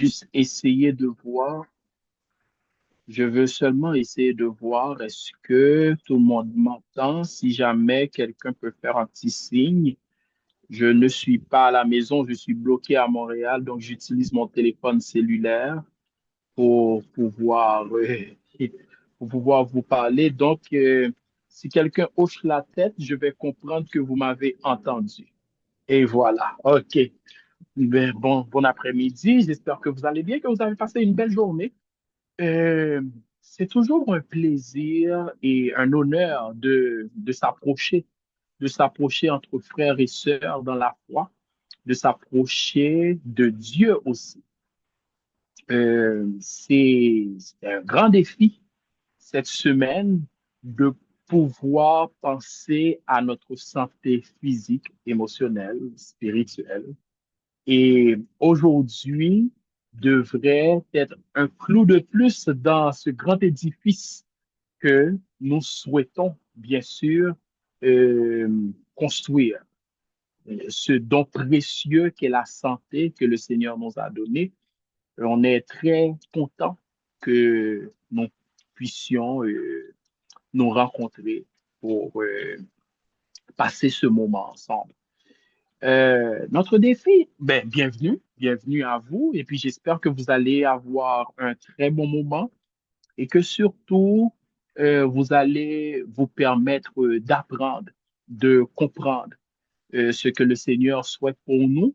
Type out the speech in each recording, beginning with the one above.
juste essayer de voir, je veux seulement essayer de voir est-ce que tout le monde m'entend. Si jamais quelqu'un peut faire un petit signe, je ne suis pas à la maison, je suis bloqué à Montréal, donc j'utilise mon téléphone cellulaire pour pouvoir, pour pouvoir vous parler. Donc, si quelqu'un hoche la tête, je vais comprendre que vous m'avez entendu. Et voilà, OK. Ben, bon après-midi, j'espère que vous allez bien, que vous avez passé une belle journée. Euh, c'est toujours un plaisir et un honneur de s'approcher entre frères et sœurs dans la foi, de s'approcher de Dieu aussi. C'est un grand défi cette semaine de pouvoir penser à notre santé physique, émotionnelle, spirituelle. Et aujourd'hui devrait être un clou de plus dans ce grand édifice que nous souhaitons, bien sûr, euh, construire. Ce don précieux qu'est la santé que le Seigneur nous a donné. On est très content que nous puissions nous rencontrer pour passer ce moment ensemble. Notre défi, ben, bienvenue à vous, et puis j'espère que vous allez avoir un très bon moment et que surtout, vous allez vous permettre d'apprendre, de comprendre ce que le Seigneur souhaite pour nous,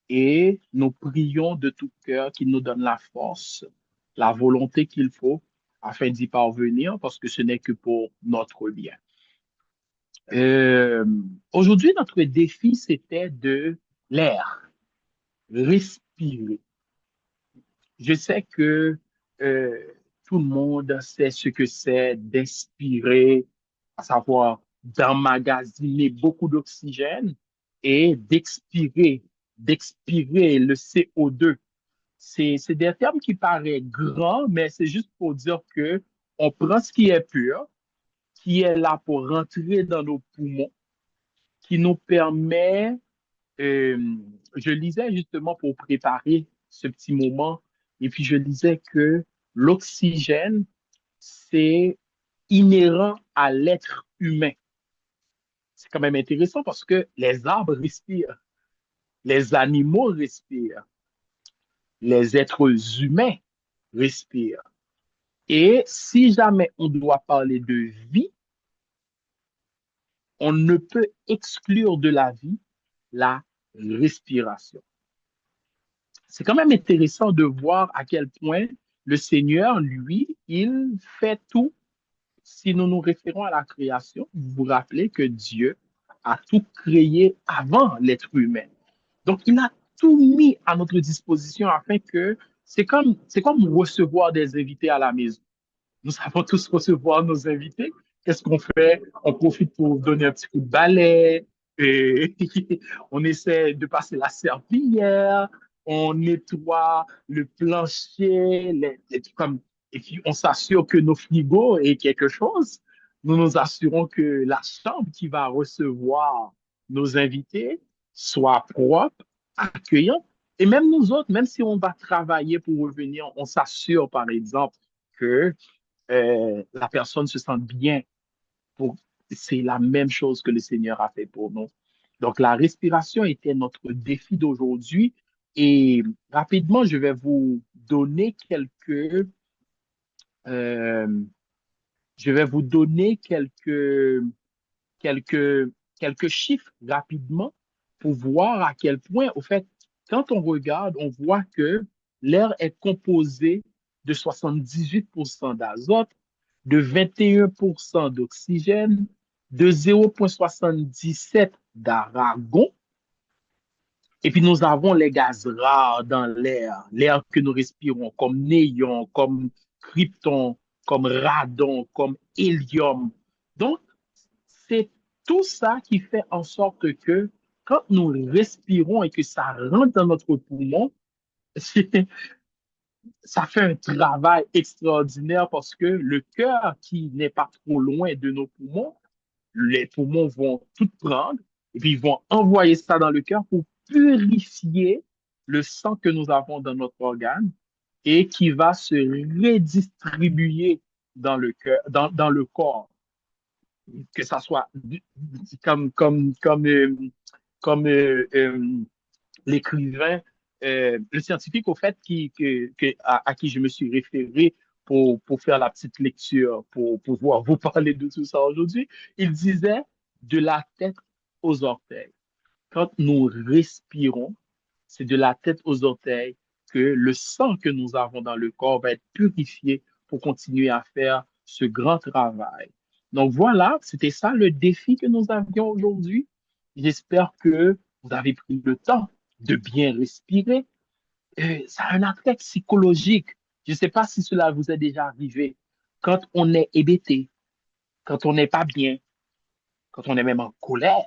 et nous prions de tout cœur qu'il nous donne la force, la volonté qu'il faut afin d'y parvenir, parce que ce n'est que pour notre bien. Euh, Aujourd'hui, notre défi, c'était de l'air, respirer. Je sais que euh, tout le monde sait ce que c'est d'inspirer, à savoir d'emmagasiner beaucoup d'oxygène et d'expirer le CO2. C'est des termes qui paraissent grands, mais c'est juste pour dire que on prend ce qui est pur, qui est là pour rentrer dans nos poumons, qui nous permet, euh, je lisais justement pour préparer ce petit moment, et puis je lisais que l'oxygène, c'est inhérent à l'être humain. C'est quand même intéressant parce que les arbres respirent, les animaux respirent, les êtres humains respirent. Et si jamais on doit parler de vie, on ne peut exclure de la vie la respiration. C'est quand même intéressant de voir à quel point le Seigneur, lui, il fait tout. Si nous nous référons à la création, vous vous rappelez que Dieu a tout créé avant l'être humain. Donc, il a tout mis à notre disposition afin que c'est comme recevoir des invités à la maison. Nous savons tous recevoir nos invités. Qu'est-ce qu'on fait? On profite pour donner un petit coup de balai, et on essaie de passer la serpillière, on nettoie le plancher, et puis on s'assure que nos frigos aient quelque chose. Nous nous assurons que la chambre qui va recevoir nos invités soit propre, accueillante. Et même nous autres, même si on va travailler pour revenir, on s'assure, par exemple, que la personne se sente bien. Pour... C'est la même chose que le Seigneur a fait pour nous. Donc, la respiration était notre défi d'aujourd'hui. Et rapidement, je vais vous donner euh, je vais vous donner quelques, quelques chiffres rapidement pour voir à quel point, au fait, quand on regarde, on voit que l'air est composé de 78% d'azote, de 21% d'oxygène, de 0,77 d'argon. Et puis nous avons les gaz rares dans l'air que nous respirons, comme néon, comme krypton, comme radon, comme hélium. Donc, c'est tout ça qui fait en sorte que quand nous respirons et que ça rentre dans notre poumon, ça fait un travail extraordinaire parce que le cœur qui n'est pas trop loin de nos poumons, les poumons vont tout prendre et puis ils vont envoyer ça dans le cœur pour purifier le sang que nous avons dans notre organe et qui va se redistribuer dans le cœur, dans le corps, que ça soit comme, comme l'écrivain, le scientifique, au fait, à qui je me suis référé pour faire la petite lecture, pour pouvoir vous parler de tout ça aujourd'hui, il disait de la tête aux orteils. Quand nous respirons, c'est de la tête aux orteils que le sang que nous avons dans le corps va être purifié pour continuer à faire ce grand travail. Donc voilà, c'était ça le défi que nous avions aujourd'hui. J'espère que vous avez pris le temps de bien respirer. Ça a un attrait psychologique. Je ne sais pas si cela vous est déjà arrivé. Quand on est hébété, quand on n'est pas bien, quand on est même en colère,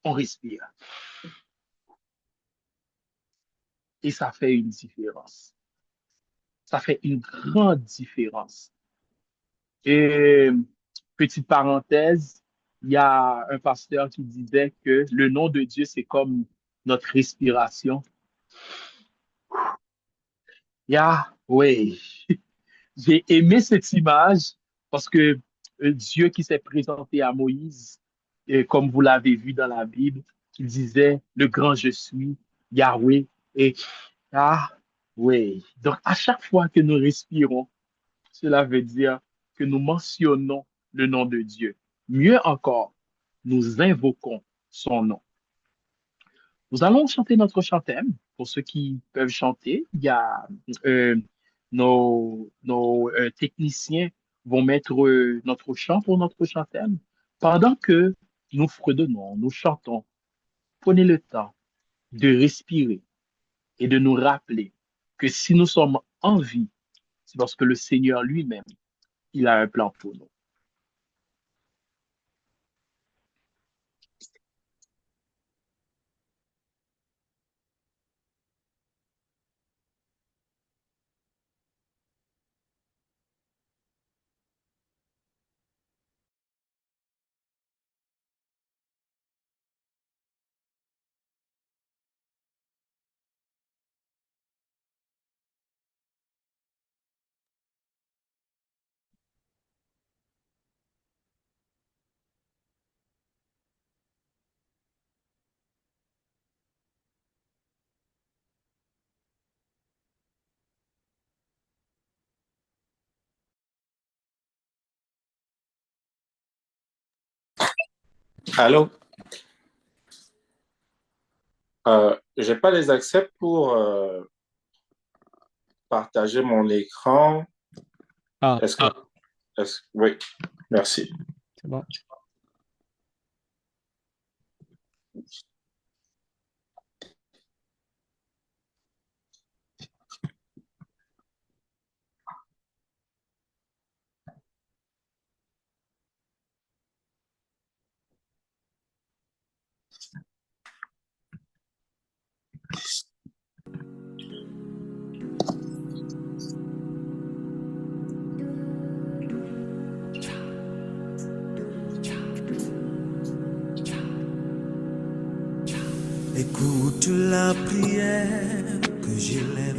on respire. Et ça fait une différence. Ça fait une grande différence. Et petite parenthèse, il y a un pasteur qui disait que le nom de Dieu, c'est comme notre respiration. Oui, j'ai aimé cette image parce que Dieu qui s'est présenté à Moïse, comme vous l'avez vu dans la Bible, qui disait le grand je suis, Yahweh. Et ah, oui. Donc, à chaque fois que nous respirons, cela veut dire que nous mentionnons le nom de Dieu. Mieux encore, nous invoquons son nom. Nous allons chanter notre chantème. Pour ceux qui peuvent chanter, il y a euh, nos techniciens vont mettre notre chant pour notre chantème. Pendant que nous fredonnons, nous chantons, prenez le temps de respirer et de nous rappeler que si nous sommes en vie, c'est parce que le Seigneur lui-même, il a un plan pour nous. Allô? J'ai pas les accès pour partager mon écran. Ah, Est-ce que... Oui, merci. c'est bon. Écoute la prière que j'élève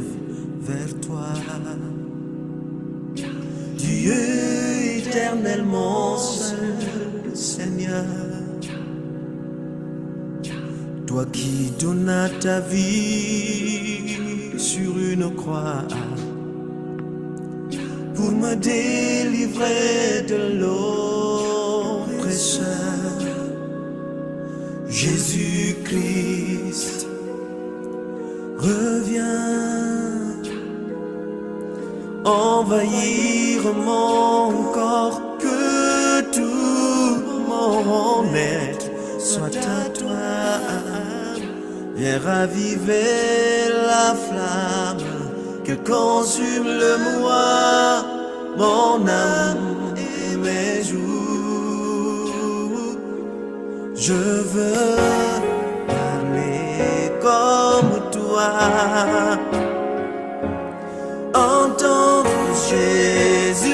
vers toi. Dieu éternellement seul, Seigneur. Toi qui donnas ta vie sur une croix pour me délivrer de l'oppresseur. Jésus-Christ, reviens envahir mon corps, que tout mon être soit à toi. Viens raviver la flamme que consume le moi, mon âme et mes jours. Je veux parler comme toi, entendre Jésus,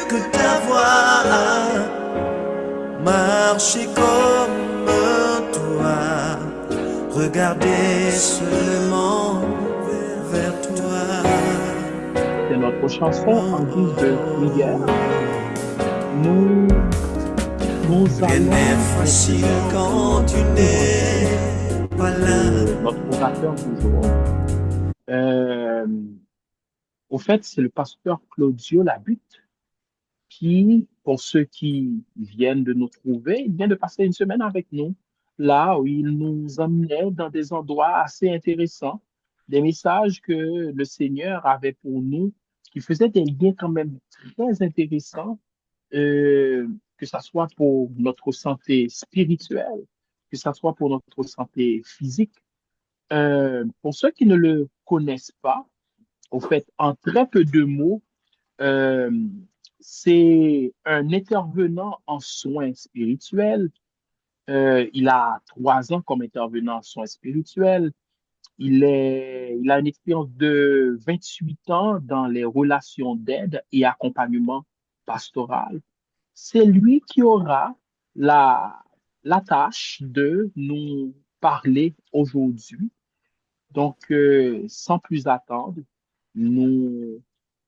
que ta voix, marcher comme toi, mais seulement vers toi. C'est notre chanson en guise de prière. Nous, nous Rien n'est allons facile quand tu n'es pas là. notre orateur du jour. Euh, Au fait, c'est le pasteur Claudio Labutte qui, pour ceux qui viennent de nous trouver, il vient de passer une semaine avec nous, là où il nous emmenait dans des endroits assez intéressants, des messages que le Seigneur avait pour nous, qui faisaient des liens quand même très intéressants, que ce soit pour notre santé spirituelle, que ce soit pour notre santé physique. Pour ceux qui ne le connaissent pas, au fait, en très peu de mots, euh, c'est un intervenant en soins spirituels. Il a 3 ans comme intervenant en soins spirituels. Il a une expérience de 28 ans dans les relations d'aide et accompagnement pastoral. C'est lui qui aura la, la tâche de nous parler aujourd'hui. Donc, sans plus attendre, nous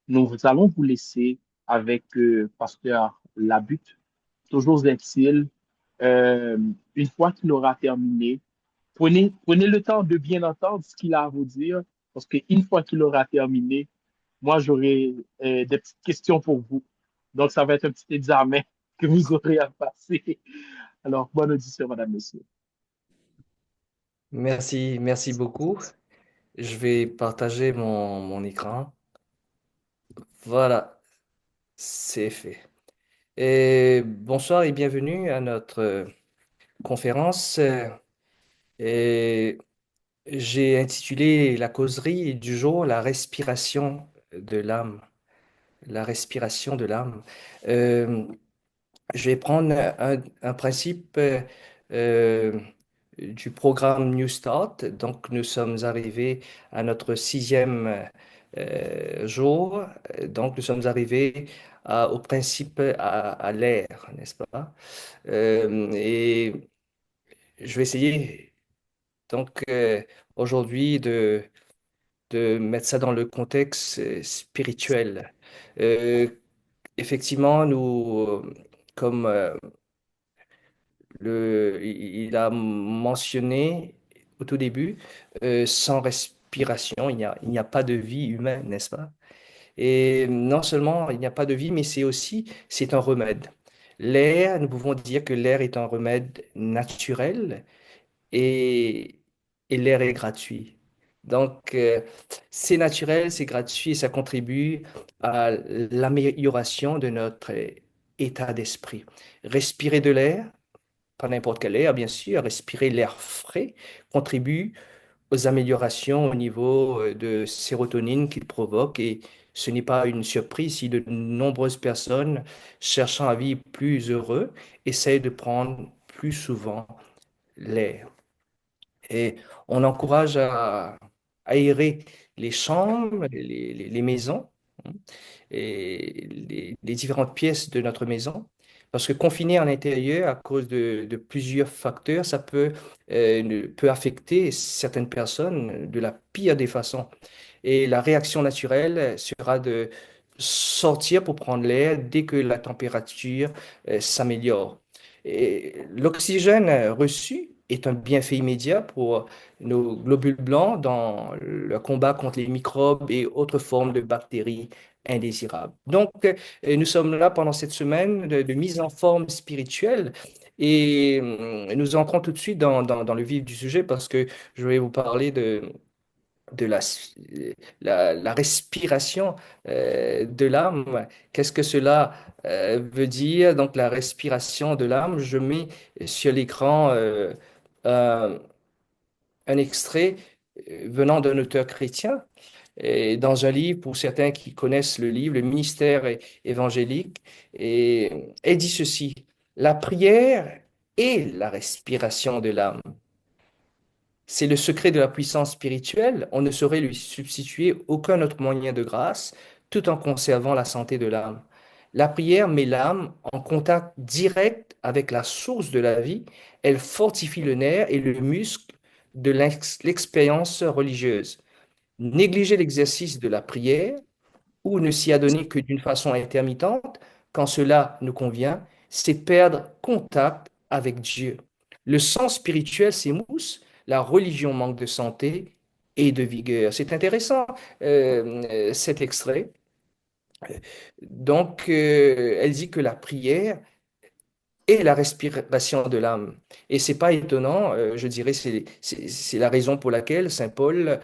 nous allons vous laisser avec Pasteur Labutte. Toujours est-il, euh, une fois qu'il aura terminé, prenez le temps de bien entendre ce qu'il a à vous dire, parce qu'une fois qu'il aura terminé, moi, j'aurai des petites questions pour vous. Donc, ça va être un petit examen que vous aurez à passer. Alors, bonne audition, Madame, Monsieur. Merci beaucoup. Je vais partager mon écran. Voilà, c'est fait. Et bonsoir et bienvenue à notre conférence. Et j'ai intitulé la causerie du jour La respiration de l'âme. La respiration de l'âme. Euh, je vais prendre un principe euh, du programme New Start. Donc, nous sommes arrivés à notre 6e jour. Donc, nous sommes arrivés au principe à l'air, n'est-ce pas? Et je vais essayer, donc, aujourd'hui de mettre ça dans le contexte spirituel. Euh, Effectivement, comme il a mentionné au tout début, sans respiration, il n'y a pas de vie humaine, n'est-ce pas? Et non seulement il n'y a pas de vie, mais c'est un remède. L'air, nous pouvons dire que l'air est un remède naturel et, et l'air est gratuit. Donc, c'est naturel, c'est gratuit et ça contribue à l'amélioration de notre état d'esprit. Respirer de l'air, pas n'importe quel air, bien sûr, respirer l'air frais contribue aux améliorations au niveau de sérotonine qu'il provoque et ce n'est pas une surprise si de nombreuses personnes cherchant à vivre plus heureux essayent de prendre plus souvent l'air. Et on encourage à aérer les chambres, les maisons hein, et les différentes pièces de notre maison. Parce que confiner en intérieur à cause de plusieurs facteurs, ça peut affecter certaines personnes de la pire des façons. Et la réaction naturelle sera de sortir pour prendre l'air dès que la température s'améliore. Et l'oxygène reçu est un bienfait immédiat pour nos globules blancs dans le combat contre les microbes et autres formes de bactéries indésirables. Donc, nous sommes là pendant cette semaine de mise en forme spirituelle et nous entrons tout de suite dans le vif du sujet parce que je vais vous parler de la respiration de l'âme. Qu'est-ce que cela veut dire? Donc, la respiration de l'âme, je mets sur l'écran un, un extrait venant d'un auteur chrétien. Et dans un livre, pour certains qui connaissent le livre, le ministère évangélique, et elle dit ceci, la prière est la respiration de l'âme. C'est le secret de la puissance spirituelle. On ne saurait lui substituer aucun autre moyen de grâce, tout en conservant la santé de l'âme. La prière met l'âme en contact direct avec la source de la vie. Elle fortifie le nerf et le muscle de l'expérience religieuse. Négliger l'exercice de la prière ou ne s'y adonner que d'une façon intermittente, quand cela nous convient, c'est perdre contact avec Dieu. Le sens spirituel s'émousse, la religion manque de santé et de vigueur. C'est intéressant, cet extrait. Donc, elle dit que la prière et la respiration de l'âme. Et c'est pas étonnant, je dirais, c'est la raison pour laquelle Saint Paul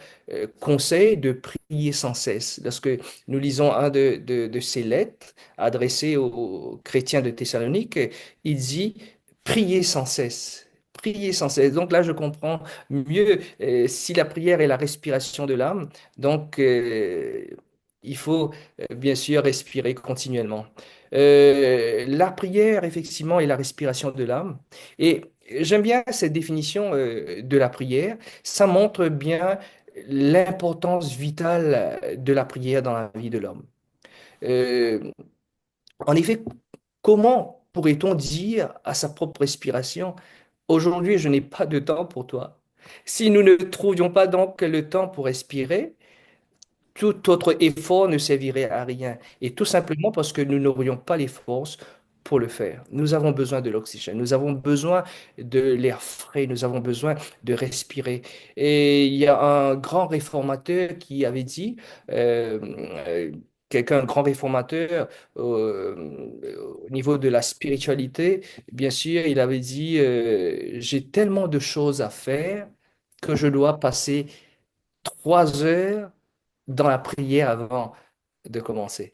conseille de prier sans cesse. Lorsque nous lisons un de ses lettres adressées aux chrétiens de Thessalonique, il dit priez sans cesse. Priez sans cesse. Donc là, je comprends mieux si la prière est la respiration de l'âme. Donc, il faut bien sûr respirer continuellement. La prière, effectivement, est la respiration de l'âme. Et j'aime bien cette définition de la prière. Ça montre bien l'importance vitale de la prière dans la vie de l'homme. Euh, En effet, comment pourrait-on dire à sa propre respiration, aujourd'hui, je n'ai pas de temps pour toi? Si nous ne trouvions pas donc le temps pour respirer, tout autre effort ne servirait à rien. Et tout simplement parce que nous n'aurions pas les forces pour le faire. Nous avons besoin de l'oxygène, nous avons besoin de l'air frais, nous avons besoin de respirer. Et il y a un grand réformateur qui avait dit, euh, euh, quelqu'un, un grand réformateur au niveau de la spiritualité, bien sûr, il avait dit, j'ai tellement de choses à faire que je dois passer 3 heures dans la prière avant de commencer.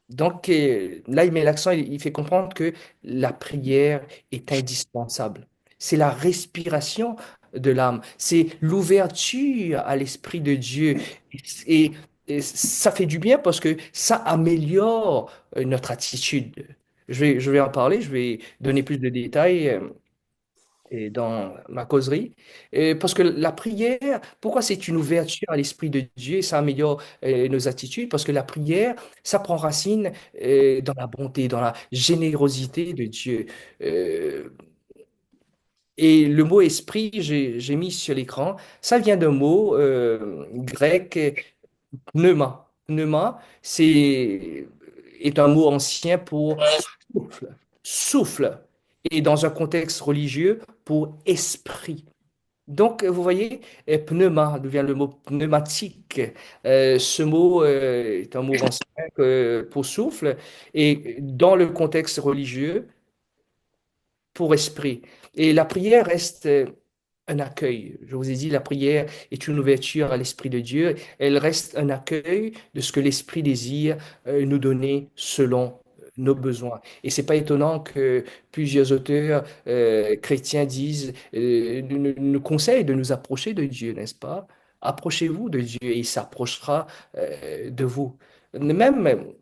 Donc là, il met l'accent, il fait comprendre que la prière est indispensable. C'est la respiration de l'âme, c'est l'ouverture à l'Esprit de Dieu. Et, et ça fait du bien parce que ça améliore notre attitude. Je vais en parler, je vais donner plus de détails et dans ma causerie. Parce que la prière, pourquoi c'est une ouverture à l'Esprit de Dieu et ça améliore nos attitudes? Parce que la prière, ça prend racine dans la bonté, dans la générosité de Dieu. Euh, et le mot esprit, j'ai mis sur l'écran, ça vient d'un mot grec, pneuma. Pneuma, est un mot ancien pour souffle. Souffle. Et dans un contexte religieux, pour esprit. Donc, vous voyez, pneuma, d'où vient le mot pneumatique. Ce mot est un mot ancien pour souffle. Et dans le contexte religieux, pour esprit. Et la prière reste un accueil. Je vous ai dit, la prière est une ouverture à l'Esprit de Dieu. Elle reste un accueil de ce que l'Esprit désire nous donner selon nos besoins. Et c'est pas étonnant que plusieurs auteurs chrétiens disent, nous conseillent de nous approcher de Dieu, n'est-ce pas? Approchez-vous de Dieu et il s'approchera de vous. Même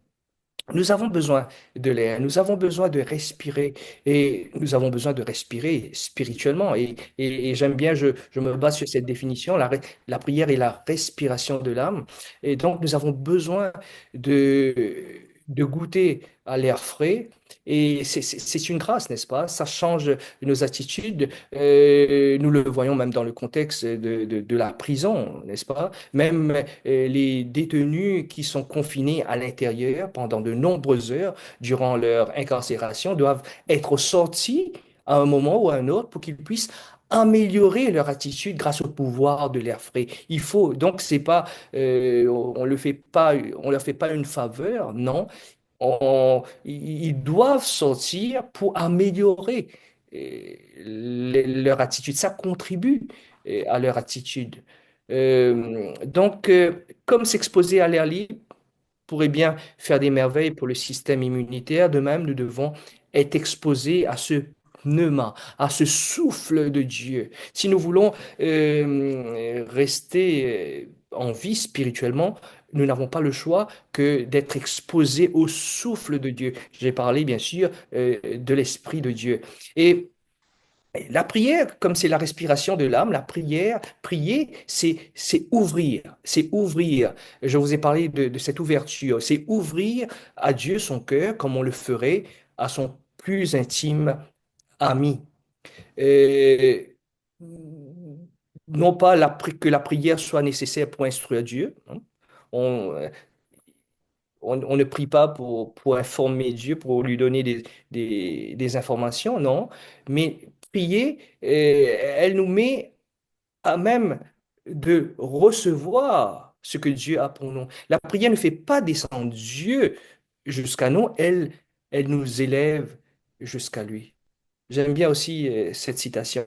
nous avons besoin de l'air, nous avons besoin de respirer et nous avons besoin de respirer spirituellement. Et j'aime bien, je me base sur cette définition, la prière est la respiration de l'âme. Et donc, nous avons besoin de goûter à l'air frais. Et c'est une grâce, n'est-ce pas? Ça change nos attitudes. Nous le voyons même dans le contexte de la prison, n'est-ce pas? Même les détenus qui sont confinés à l'intérieur pendant de nombreuses heures durant leur incarcération doivent être sortis à un moment ou à un autre pour qu'ils puissent améliorer leur attitude grâce au pouvoir de l'air frais. Il faut donc c'est pas on le fait pas on leur fait pas une faveur, non. Ils doivent sortir pour améliorer leur attitude. Ça contribue à leur attitude. Donc, comme s'exposer à l'air libre pourrait bien faire des merveilles pour le système immunitaire, de même, nous devons être exposés à ce pneuma, à ce souffle de Dieu. Si nous voulons rester en vie spirituellement, nous n'avons pas le choix que d'être exposés au souffle de Dieu. J'ai parlé, bien sûr, de l'Esprit de Dieu. Et la prière, comme c'est la respiration de l'âme, la prière, prier, c'est ouvrir, c'est ouvrir. Je vous ai parlé de cette ouverture, c'est ouvrir à Dieu son cœur comme on le ferait à son plus intime ami. Euh, non pas que la prière soit nécessaire pour instruire Dieu, hein. On, on ne prie pas pour informer Dieu, pour lui donner des informations, non. Mais prier, elle nous met à même de recevoir ce que Dieu a pour nous. La prière ne fait pas descendre Dieu jusqu'à nous, elle nous élève jusqu'à lui. J'aime bien aussi cette citation.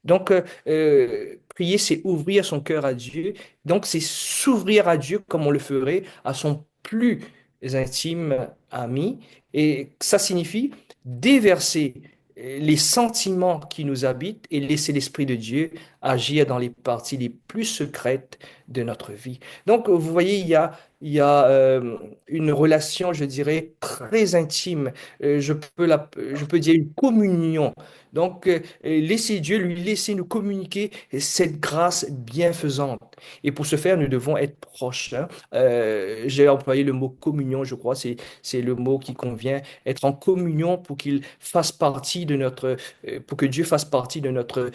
Donc, prier, c'est ouvrir son cœur à Dieu. Donc, c'est s'ouvrir à Dieu comme on le ferait à son plus intime ami. Et ça signifie déverser les sentiments qui nous habitent et laisser l'Esprit de Dieu agir dans les parties les plus secrètes de notre vie. Donc, vous voyez, il y a une relation, je dirais, très intime. Je peux dire une communion. Donc, laissez Dieu lui laisser nous communiquer cette grâce bienfaisante. Et pour ce faire, nous devons être proches, hein. J'ai employé le mot communion, je crois, c'est le mot qui convient. Être en communion pour qu'il fasse partie de pour que Dieu fasse partie de notre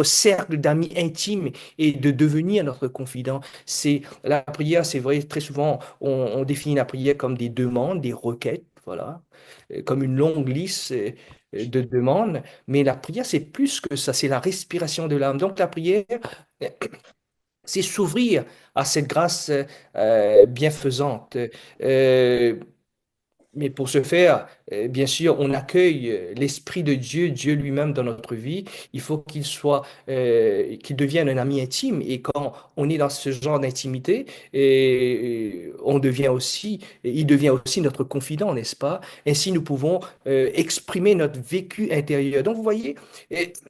cercle d'amis intimes et de devenir notre confident. C'est la prière, c'est vrai, très souvent, on définit la prière comme des demandes, des requêtes, voilà, comme une longue liste de demandes. Mais la prière, c'est plus que ça, c'est la respiration de l'âme. Donc la prière, euh, c'est s'ouvrir à cette grâce bienfaisante. Euh, mais pour ce faire, bien sûr, on accueille l'Esprit de Dieu, Dieu lui-même dans notre vie. Il faut qu'il devienne un ami intime. Et quand on est dans ce genre d'intimité, il devient aussi notre confident, n'est-ce pas? Ainsi, nous pouvons exprimer notre vécu intérieur. Donc, vous voyez,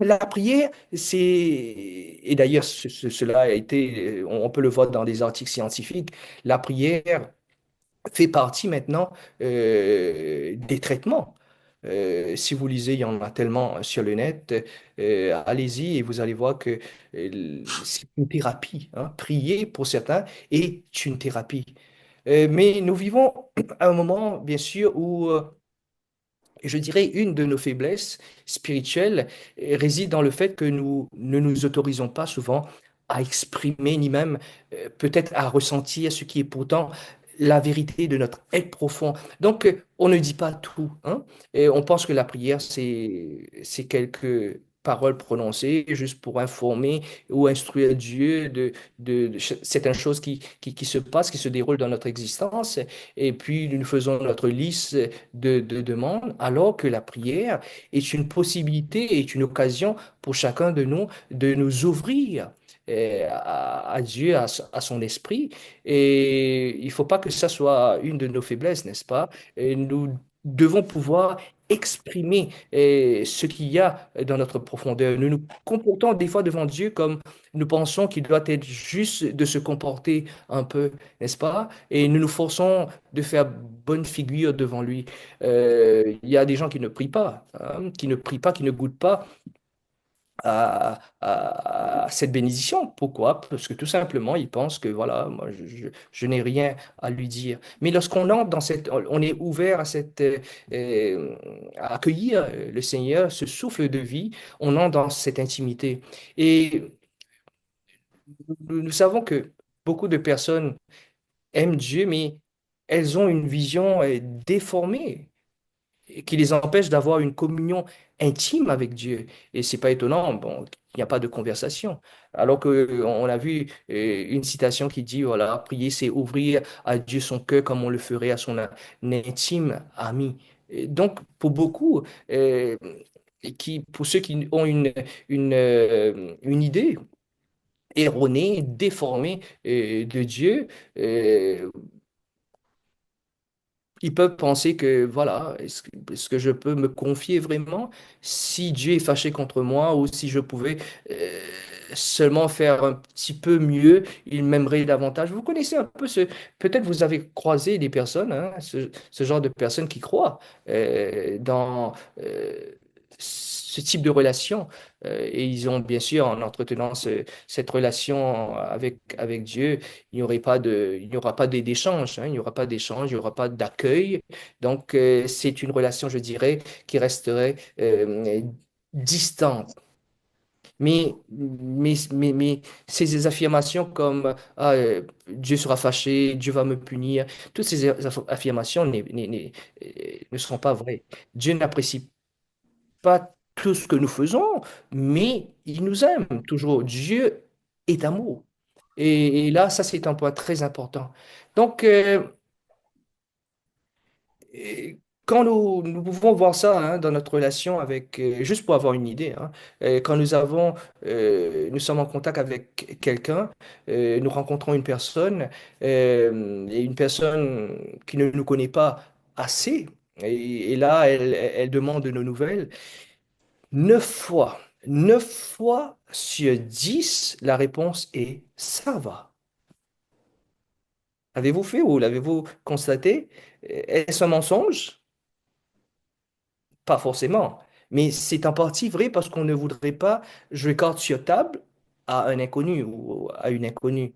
la prière, et d'ailleurs, cela a été, on peut le voir dans des articles scientifiques, la prière fait partie maintenant des traitements. Si vous lisez, il y en a tellement sur le net, allez-y et vous allez voir que c'est une thérapie, hein. Prier pour certains est une thérapie. Mais nous vivons à un moment, bien sûr, où je dirais une de nos faiblesses spirituelles réside dans le fait que nous ne nous autorisons pas souvent à exprimer, ni même peut-être à ressentir ce qui est pourtant la vérité de notre être profond. Donc, on ne dit pas tout, hein. Et on pense que la prière, c'est quelques paroles prononcées juste pour informer ou instruire Dieu de certaines choses qui se passent, qui se déroulent dans notre existence. Et puis, nous faisons notre liste de demandes, alors que la prière est une possibilité, est une occasion pour chacun de nous ouvrir à Dieu, à son esprit. Et il ne faut pas que ça soit une de nos faiblesses, n'est-ce pas? Et nous devons pouvoir exprimer ce qu'il y a dans notre profondeur. Nous nous comportons des fois devant Dieu comme nous pensons qu'il doit être juste de se comporter un peu, n'est-ce pas? Et nous nous forçons de faire bonne figure devant lui. Il y a des gens qui ne prient pas, hein, qui ne prient pas, qui ne goûtent pas à cette bénédiction. Pourquoi? Parce que tout simplement, ils pensent que voilà, moi, je n'ai rien à lui dire. Mais lorsqu'on entre dans on est ouvert à accueillir le Seigneur, ce souffle de vie, on entre dans cette intimité. Et nous savons que beaucoup de personnes aiment Dieu, mais elles ont une vision déformée et qui les empêche d'avoir une communion intime avec Dieu. Et c'est pas étonnant, bon, il n'y a pas de conversation. Alors que on a vu une citation qui dit, voilà, prier, c'est ouvrir à Dieu son cœur comme on le ferait à son intime ami. Et donc, pour beaucoup, pour ceux qui ont une idée erronée, déformée de Dieu, euh, ils peuvent penser que, voilà, est-ce que je peux me confier vraiment si Dieu est fâché contre moi ou si je pouvais euh, seulement faire un petit peu mieux, il m'aimerait davantage. Vous connaissez un peu peut-être vous avez croisé des personnes, hein, ce genre de personnes qui croient dans ce type de relation. Et ils ont bien sûr, en entretenant cette relation avec Dieu, il n'y aura pas d'échange, hein, il n'y aura pas d'échange, il n'y aura pas d'accueil. Donc, c'est une relation, je dirais, qui resterait distante. Mais ces affirmations comme ah, Dieu sera fâché, Dieu va me punir, toutes ces affirmations ne sont pas vraies. Dieu n'apprécie pas tout ce que nous faisons, mais il nous aime toujours. Dieu est amour. Et là, ça, c'est un point très important. Donc, et quand nous pouvons voir ça hein, dans notre relation avec, juste pour avoir une idée, hein, quand nous sommes en contact avec quelqu'un, nous rencontrons une personne, et une personne qui ne nous connaît pas assez, et là, elle demande de nos nouvelles, 9 fois, 9 fois sur 10, la réponse est ça va. Avez-vous fait ou l'avez-vous constaté? Est-ce un mensonge? Pas forcément. Mais c'est en partie vrai parce qu'on ne voudrait pas jouer carte sur table à un inconnu ou à une inconnue.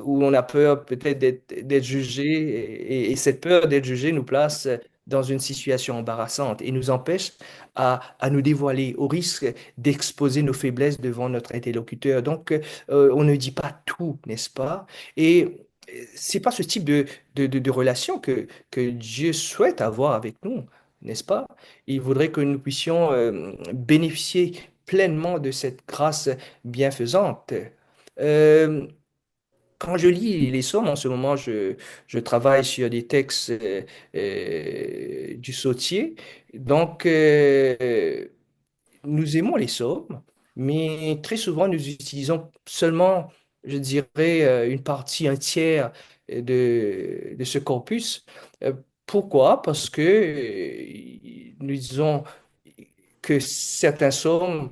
Où on a peur peut-être d'être jugé et cette peur d'être jugé nous place dans une situation embarrassante et nous empêche à nous dévoiler au risque d'exposer nos faiblesses devant notre interlocuteur. Donc, on ne dit pas tout, n'est-ce pas? Et c'est pas ce type de relation que Dieu souhaite avoir avec nous, n'est-ce pas? Il voudrait que nous puissions bénéficier pleinement de cette grâce bienfaisante. Euh, Quand je lis les psaumes, en ce moment, je travaille sur des textes du Sautier. Donc, nous aimons les psaumes, mais très souvent, nous utilisons seulement, je dirais, une partie, un tiers de ce corpus. Euh, Pourquoi? Parce que nous disons que certains psaumes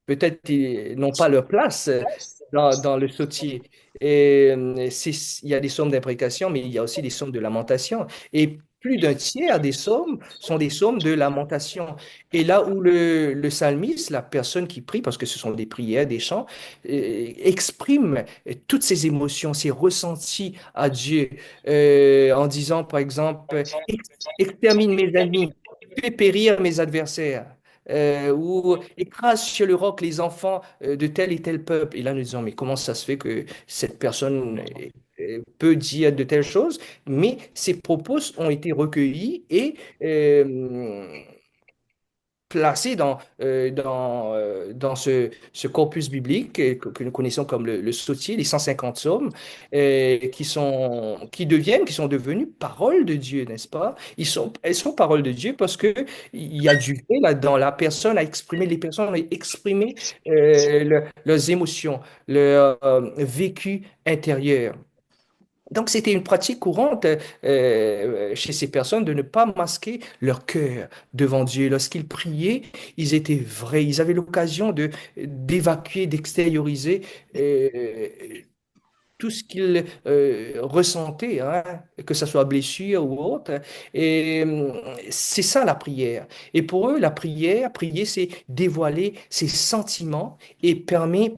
peut-être ils n'ont pas leur place dans le sautier. Et il y a des sommes d'imprécation, mais il y a aussi des sommes de lamentation. Et plus d'un tiers des sommes sont des sommes de lamentation. Et là où le psalmiste, la personne qui prie, parce que ce sont des prières, des chants, exprime toutes ses émotions, ses ressentis à Dieu, en disant, par exemple, extermine mes ennemis, fais périr mes adversaires ou écrase sur le roc les enfants de tel et tel peuple. Et là, nous disons, mais comment ça se fait que cette personne peut dire de telles choses? Mais ces propos ont été recueillis et placés dans ce corpus biblique que nous connaissons comme le Sottier, les 150 psaumes, qui sont devenus paroles de Dieu, n'est-ce pas? Elles sont paroles de Dieu parce que il y a du vrai là-dedans. La personne a exprimé, les personnes ont exprimé leurs émotions, leur vécu intérieur. Donc, c'était une pratique courante chez ces personnes de ne pas masquer leur cœur devant Dieu. Lorsqu'ils priaient, ils étaient vrais. Ils avaient l'occasion d'évacuer, d'extérioriser euh, tout ce qu'ils ressentaient, hein, que ce soit blessure ou autre. Et c'est ça la prière. Et pour eux, la prière, prier, c'est dévoiler ses sentiments et permet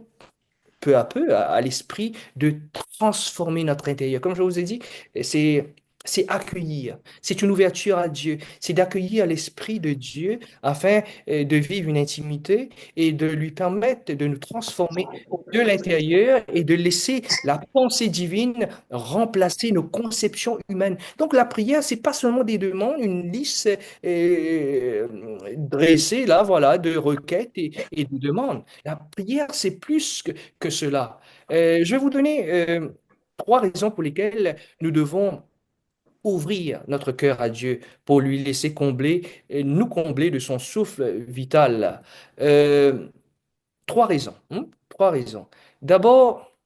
peu à peu à l'esprit de transformer notre intérieur. Comme je vous ai dit, c'est c'est accueillir, c'est une ouverture à Dieu, c'est d'accueillir l'Esprit de Dieu afin de vivre une intimité et de lui permettre de nous transformer de l'intérieur et de laisser la pensée divine remplacer nos conceptions humaines. Donc la prière, c'est pas seulement des demandes, une liste euh, dressée là, voilà, de requêtes et de demandes. La prière, c'est plus que cela. Je vais vous donner 3 raisons pour lesquelles nous devons ouvrir notre cœur à Dieu pour lui laisser combler, nous combler de son souffle vital. Euh, 3 raisons. 3 raisons. D'abord,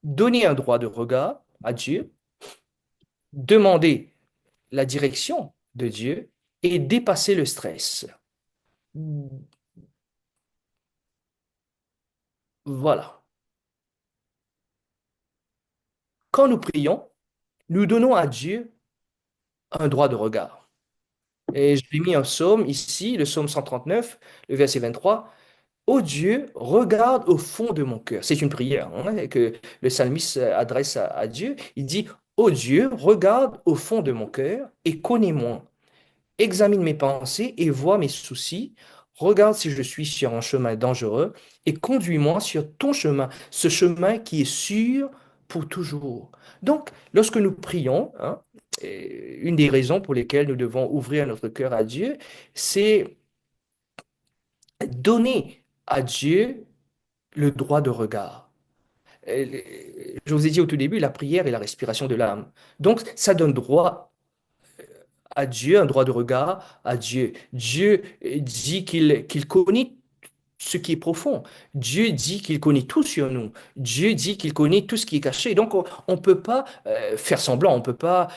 donner un droit de regard à Dieu, demander la direction de Dieu et dépasser le stress. Voilà. Quand nous prions, nous donnons à Dieu un droit de regard. Et j'ai mis un psaume ici, le psaume 139, le verset 23. Ô Dieu, regarde au fond de mon cœur. C'est une prière hein, que le psalmiste adresse à Dieu. Il dit, Ô Dieu, regarde au fond de mon cœur et connais-moi. Examine mes pensées et vois mes soucis. regarde si je suis sur un chemin dangereux et conduis-moi sur ton chemin, ce chemin qui est sûr pour toujours. Donc, lorsque nous prions, hein, une des raisons pour lesquelles nous devons ouvrir notre cœur à Dieu, c'est donner à Dieu le droit de regard. Euh, Je vous ai dit au tout début, la prière est la respiration de l'âme. Donc, ça donne droit à Dieu, un droit de regard à Dieu. Dieu dit qu'il connaît ce qui est profond. Dieu dit qu'il connaît tout sur nous. Dieu dit qu'il connaît tout ce qui est caché. Donc, on ne peut pas faire semblant, on ne peut pas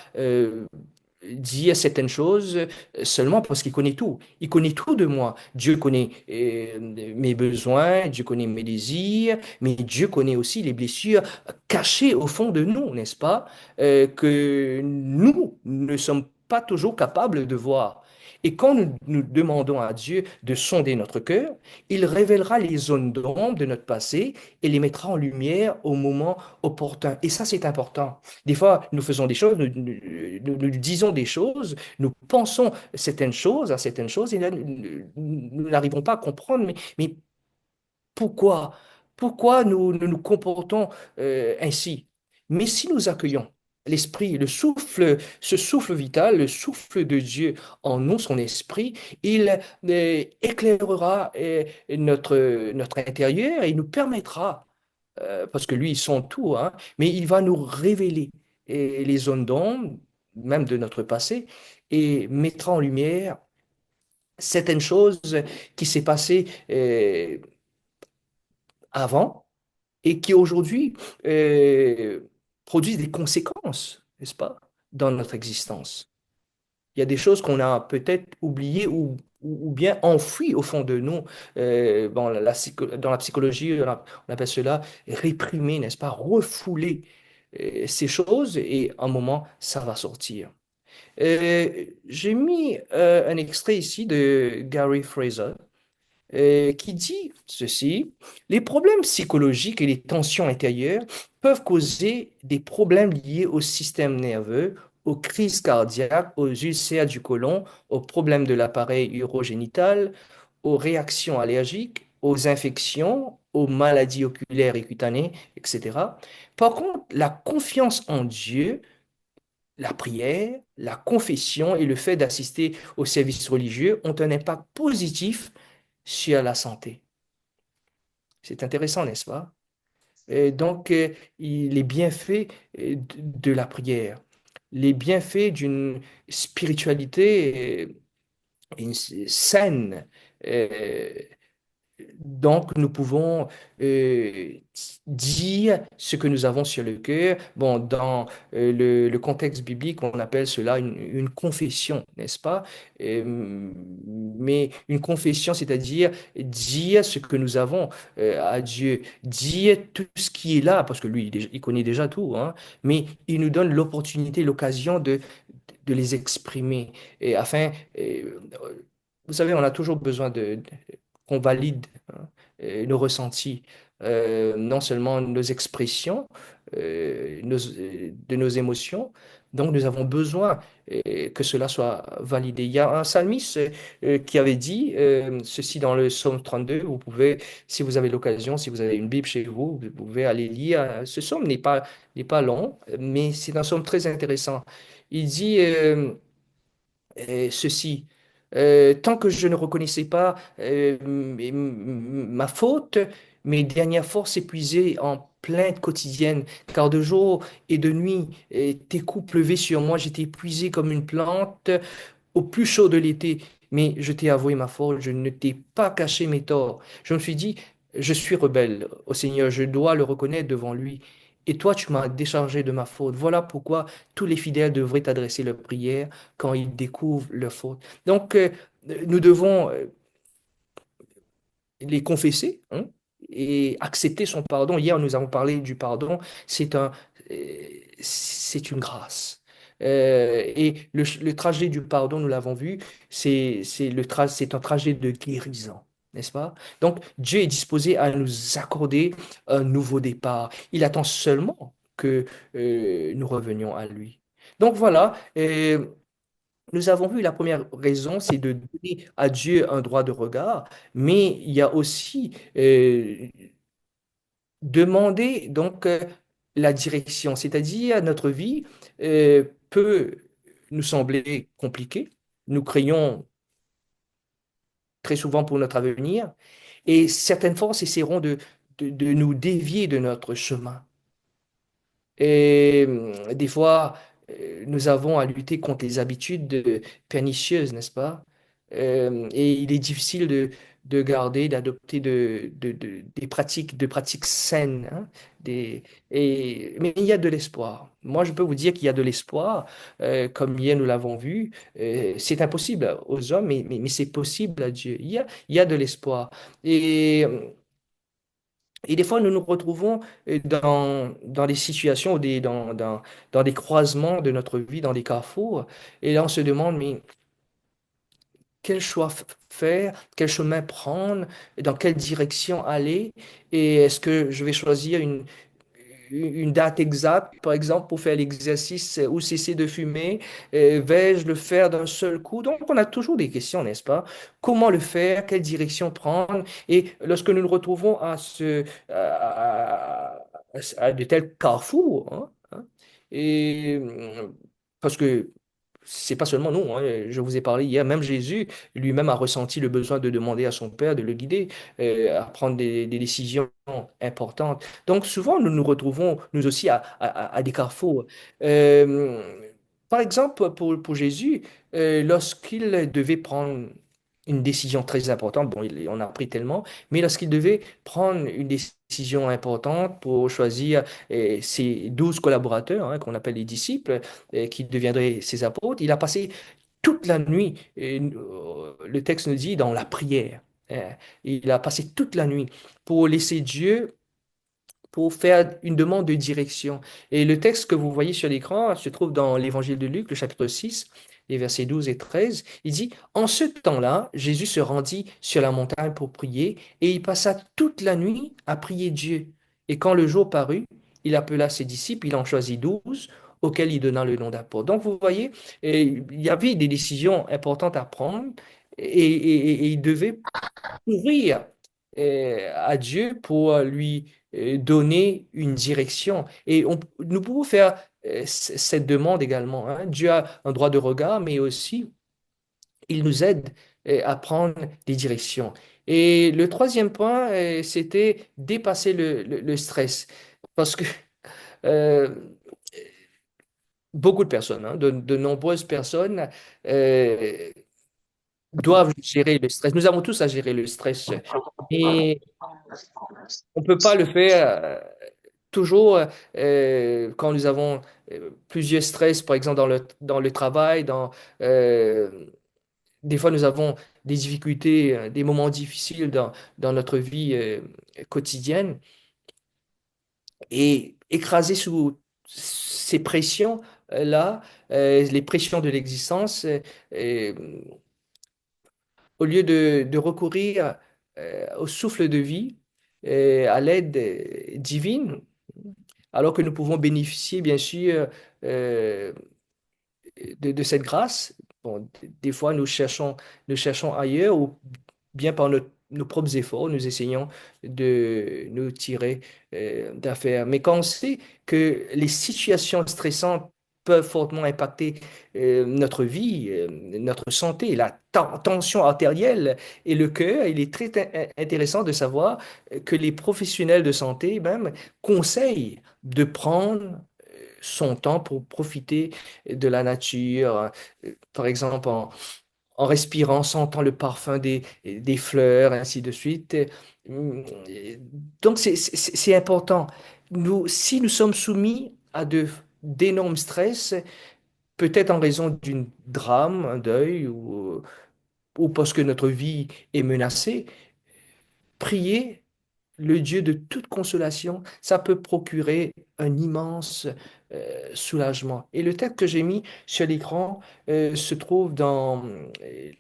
dire certaines choses seulement parce qu'il connaît tout. Il connaît tout de moi. Dieu connaît mes besoins, Dieu connaît mes désirs, mais Dieu connaît aussi les blessures cachées au fond de nous, n'est-ce pas? Que nous ne sommes pas toujours capables de voir. Et quand nous demandons à Dieu de sonder notre cœur, il révélera les zones d'ombre de notre passé et les mettra en lumière au moment opportun. Et ça, c'est important. Des fois, nous faisons des choses, nous disons des choses, nous pensons certaines choses à certaines choses, et là, nous n'arrivons pas à comprendre, mais pourquoi? Pourquoi nous nous comportons ainsi? Mais si nous accueillons l'esprit, le souffle, ce souffle vital, le souffle de Dieu en nous, son esprit, il éclairera notre intérieur et il nous permettra, parce que lui, il sent tout, hein, mais il va nous révéler les zones d'ombre, même de notre passé, et mettra en lumière certaines choses qui s'est passées avant et qui aujourd'hui euh, produisent des conséquences, n'est-ce pas, dans notre existence. Il y a des choses qu'on a peut-être oubliées ou bien enfouies au fond de nous. Bon, dans la psychologie, on appelle cela réprimer, n'est-ce pas, refouler ces choses et à un moment, ça va sortir. J'ai mis un extrait ici de Gary Fraser qui dit ceci: les problèmes psychologiques et les tensions intérieures peuvent causer des problèmes liés au système nerveux, aux crises cardiaques, aux ulcères du côlon, aux problèmes de l'appareil urogénital, aux réactions allergiques, aux infections, aux maladies oculaires et cutanées, etc. Par contre, la confiance en Dieu, la prière, la confession et le fait d'assister aux services religieux ont un impact positif sur la santé. C'est intéressant, n'est-ce pas? Donc, les bienfaits de la prière, les bienfaits d'une spiritualité saine, euh, donc, nous pouvons euh, dire ce que nous avons sur le cœur. Bon, dans le contexte biblique, on appelle cela une confession, n'est-ce pas? Mais une confession, c'est-à-dire dire ce que nous avons à Dieu, dire tout ce qui est là, parce que lui, il connaît déjà tout, hein, mais il nous donne l'opportunité, l'occasion de les exprimer. Et afin, vous savez, on a toujours besoin qu'on valide hein, nos ressentis, non seulement nos expressions de nos émotions. Donc, nous avons besoin que cela soit validé. Il y a un psalmiste qui avait dit ceci dans le psaume 32. Vous pouvez, si vous avez l'occasion, si vous avez une Bible chez vous, vous pouvez aller lire. Ce psaume n'est pas long, mais c'est un psaume très intéressant. Il dit ceci. Tant que je ne reconnaissais pas ma faute, mes dernières forces épuisées en plaintes quotidiennes, car de jour et de nuit, tes coups pleuvaient sur moi, j'étais épuisé comme une plante au plus chaud de l'été. Mais je t'ai avoué ma faute, je ne t'ai pas caché mes torts. Je me suis dit, je suis rebelle au Seigneur, je dois le reconnaître devant lui. Et toi, tu m'as déchargé de ma faute. Voilà pourquoi tous les fidèles devraient t'adresser leur prière quand ils découvrent leur faute. Donc, nous devons les confesser hein, et accepter son pardon. Hier, nous avons parlé du pardon. C'est une grâce. Et le trajet du pardon, nous l'avons vu, c'est un trajet de guérison, n'est-ce pas? Donc, Dieu est disposé à nous accorder un nouveau départ. Il attend seulement que nous revenions à lui. Donc voilà, nous avons vu la première raison, c'est de donner à Dieu un droit de regard, mais il y a aussi demander donc la direction, c'est-à-dire notre vie peut nous sembler compliquée. Nous craignons très souvent pour notre avenir et certaines forces essaieront de nous dévier de notre chemin. Et des fois, nous avons à lutter contre les habitudes pernicieuses, n'est-ce pas? Et il est difficile de garder, d'adopter des pratiques saines, hein, mais il y a de l'espoir. Moi, je peux vous dire qu'il y a de l'espoir, comme hier nous l'avons vu. C'est impossible aux hommes, mais c'est possible à Dieu. Il y a de l'espoir. Et et des fois, nous nous retrouvons dans des situations, ou dans des croisements de notre vie, dans des carrefours. Et là, on se demande, mais quel choix faire, quel chemin prendre, dans quelle direction aller? Et est-ce que je vais choisir une date exacte, par exemple, pour faire l'exercice ou cesser de fumer? Vais-je le faire d'un seul coup? Donc, on a toujours des questions, n'est-ce pas? Comment le faire? Quelle direction prendre? Et lorsque nous nous retrouvons à de tels carrefours, et parce que c'est pas seulement nous, hein, je vous ai parlé hier, même Jésus lui-même a ressenti le besoin de demander à son Père de le guider, à prendre des décisions importantes. Donc souvent, nous nous retrouvons, nous aussi, à des carrefours. Euh, Par exemple, pour Jésus, lorsqu'il devait prendre une décision très importante, bon, on a appris tellement, mais lorsqu'il devait prendre une décision importante pour choisir ses 12 collaborateurs, hein, qu'on appelle les disciples, qui deviendraient ses apôtres, il a passé toute la nuit, le texte nous dit, dans la prière. Il a passé toute la nuit pour laisser Dieu pour faire une demande de direction. Et le texte que vous voyez sur l'écran se trouve dans l'évangile de Luc, le chapitre 6, les versets 12 et 13. Il dit, en ce temps-là, Jésus se rendit sur la montagne pour prier et il passa toute la nuit à prier Dieu. Et quand le jour parut, il appela ses disciples, il en choisit 12, auxquels il donna le nom d'apôtres. Donc vous voyez, il y avait des décisions importantes à prendre et il devait courir à Dieu pour lui donner une direction. Et nous pouvons faire cette demande également, hein. Dieu a un droit de regard, mais aussi il nous aide à prendre des directions. Et le troisième point, c'était dépasser le stress. Parce que euh, beaucoup de personnes, hein, de nombreuses personnes, euh, doivent gérer le stress. Nous avons tous à gérer le stress. Et on ne peut pas le faire toujours quand nous avons plusieurs stress, par exemple dans le travail, euh, des fois nous avons des difficultés, des moments difficiles dans notre vie quotidienne et écrasé sous ces pressions-là, les pressions de l'existence, euh, au lieu de recourir au souffle de vie, à l'aide divine, alors que nous pouvons bénéficier, bien sûr, euh, de cette grâce. Bon, des fois, nous cherchons ailleurs ou bien par nos propres efforts, nous essayons de nous tirer d'affaires. Mais quand on sait que les situations stressantes peuvent fortement impacter notre vie, notre santé, la tension artérielle et le cœur, il est très intéressant de savoir que les professionnels de santé même conseillent de prendre son temps pour profiter de la nature, par exemple en respirant, sentant le parfum des fleurs, ainsi de suite. Donc c'est important. Si nous sommes soumis à d'énormes stress, peut-être en raison d'un drame, un deuil, ou parce que notre vie est menacée, prier le Dieu de toute consolation, ça peut procurer un immense soulagement. Et le texte que j'ai mis sur l'écran se trouve dans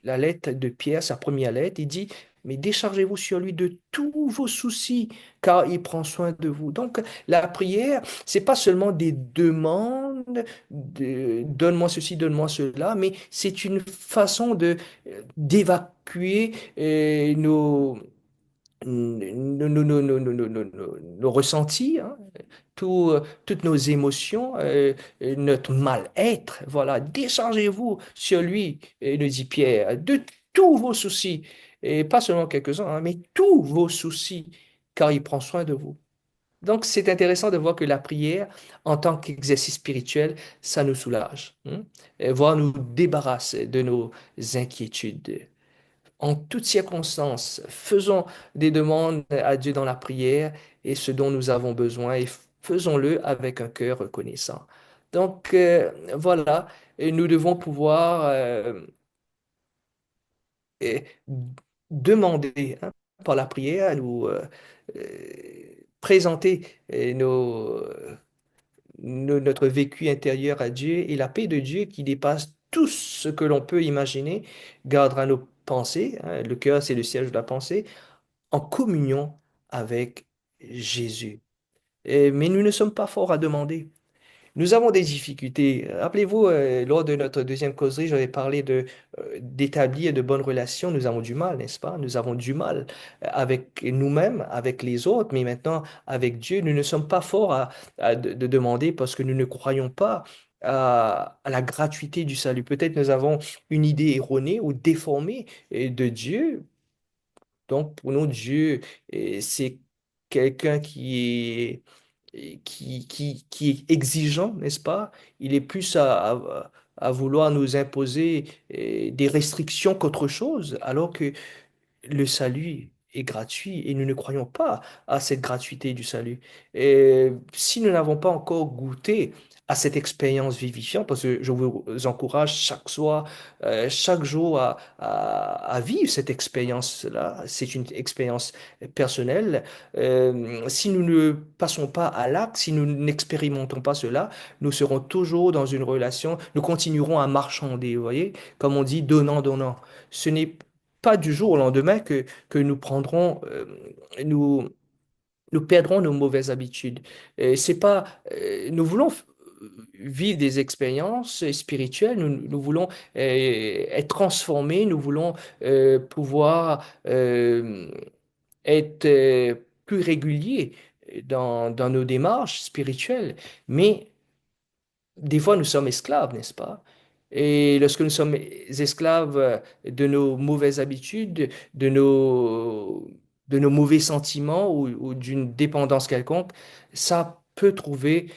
la lettre de Pierre, sa première lettre. Il dit, mais déchargez-vous sur lui de tous vos soucis, car il prend soin de vous. Donc, la prière, c'est pas seulement des demandes donne-moi ceci, donne-moi cela, mais c'est une façon d'évacuer nos ressentis, hein, toutes nos émotions, notre mal-être. Voilà, déchargez-vous sur lui, nous dit Pierre, de tous vos soucis, et pas seulement quelques-uns, hein, mais tous vos soucis, car il prend soin de vous. Donc, c'est intéressant de voir que la prière, en tant qu'exercice spirituel, ça nous soulage, hein, et voire nous débarrasse de nos inquiétudes. En toutes circonstances, faisons des demandes à Dieu dans la prière et ce dont nous avons besoin et faisons-le avec un cœur reconnaissant. Donc, voilà, et nous devons pouvoir et demander, hein, par la prière, nous présenter notre vécu intérieur à Dieu et la paix de Dieu qui dépasse tout ce que l'on peut imaginer gardera nos pensées, hein. Le cœur, c'est le siège de la pensée, en communion avec Jésus. Mais nous ne sommes pas forts à demander. Nous avons des difficultés. Rappelez-vous, lors de notre deuxième causerie, j'avais parlé d'établir de bonnes relations. Nous avons du mal, n'est-ce pas? Nous avons du mal avec nous-mêmes, avec les autres, mais maintenant avec Dieu. Nous ne sommes pas forts de demander parce que nous ne croyons pas à la gratuité du salut. Peut-être nous avons une idée erronée ou déformée de Dieu. Donc, pour nous, Dieu, c'est quelqu'un qui est exigeant, n'est-ce pas? Il est plus à vouloir nous imposer des restrictions qu'autre chose, alors que le salut est gratuit et nous ne croyons pas à cette gratuité du salut. Et si nous n'avons pas encore goûté à cette expérience vivifiante, parce que je vous encourage chaque soir, chaque jour à vivre cette expérience-là, c'est une expérience personnelle. Si nous ne passons pas à l'acte, si nous n'expérimentons pas cela, nous serons toujours dans une relation, nous continuerons à marchander, vous voyez, comme on dit, donnant, donnant. Ce n'est pas du jour au lendemain que nous prendrons, nous perdrons nos mauvaises habitudes. C'est pas, nous voulons vivre des expériences spirituelles, nous voulons être transformés, nous voulons pouvoir être plus réguliers dans nos démarches spirituelles, mais des fois, nous sommes esclaves, n'est-ce pas? Et lorsque nous sommes esclaves de nos mauvaises habitudes, de nos mauvais sentiments ou d'une dépendance quelconque, ça peut trouver,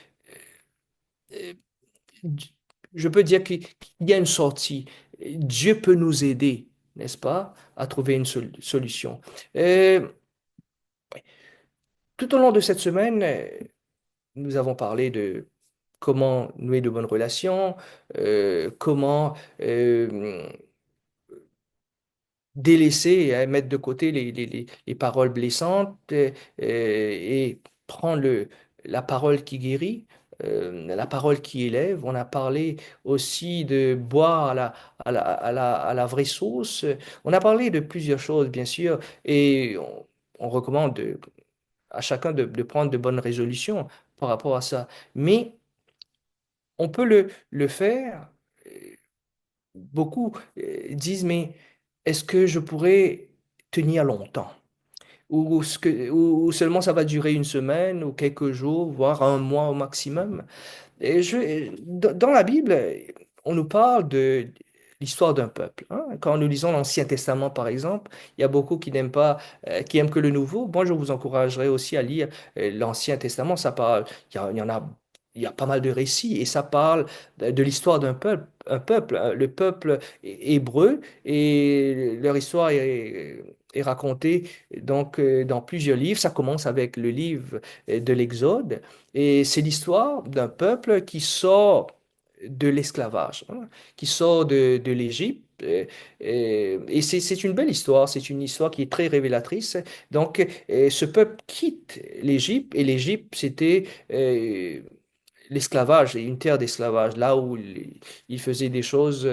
euh, je peux dire qu'il y a une sortie. Dieu peut nous aider, n'est-ce pas, à trouver une solution. Euh, Tout au long de cette semaine, nous avons parlé de comment nouer de bonnes relations, comment délaisser, hein, mettre de côté les paroles blessantes et prendre la parole qui guérit, la parole qui élève. On a parlé aussi de boire à la vraie source. On a parlé de plusieurs choses, bien sûr, et on recommande à chacun de prendre de bonnes résolutions par rapport à ça. Mais on peut le faire. Beaucoup disent, mais est-ce que je pourrais tenir longtemps? Ou seulement ça va durer une semaine ou quelques jours, voire un mois au maximum? Dans la Bible, on nous parle de l'histoire d'un peuple, hein. Quand nous lisons l'Ancien Testament, par exemple, il y a beaucoup qui n'aiment pas, qui aiment que le Nouveau. Moi, je vous encouragerais aussi à lire l'Ancien Testament. Ça parle, il y en a, il y a pas mal de récits et ça parle de l'histoire d'un peuple, le peuple hébreu, et leur histoire est racontée donc dans plusieurs livres. Ça commence avec le livre de l'Exode. Et c'est l'histoire d'un peuple qui sort de l'esclavage, hein, qui sort de l'Égypte. Et c'est une belle histoire, c'est une histoire qui est très révélatrice. Donc, ce peuple quitte l'Égypte, et l'Égypte, c'était l'esclavage, et une terre d'esclavage, là où ils faisaient des choses,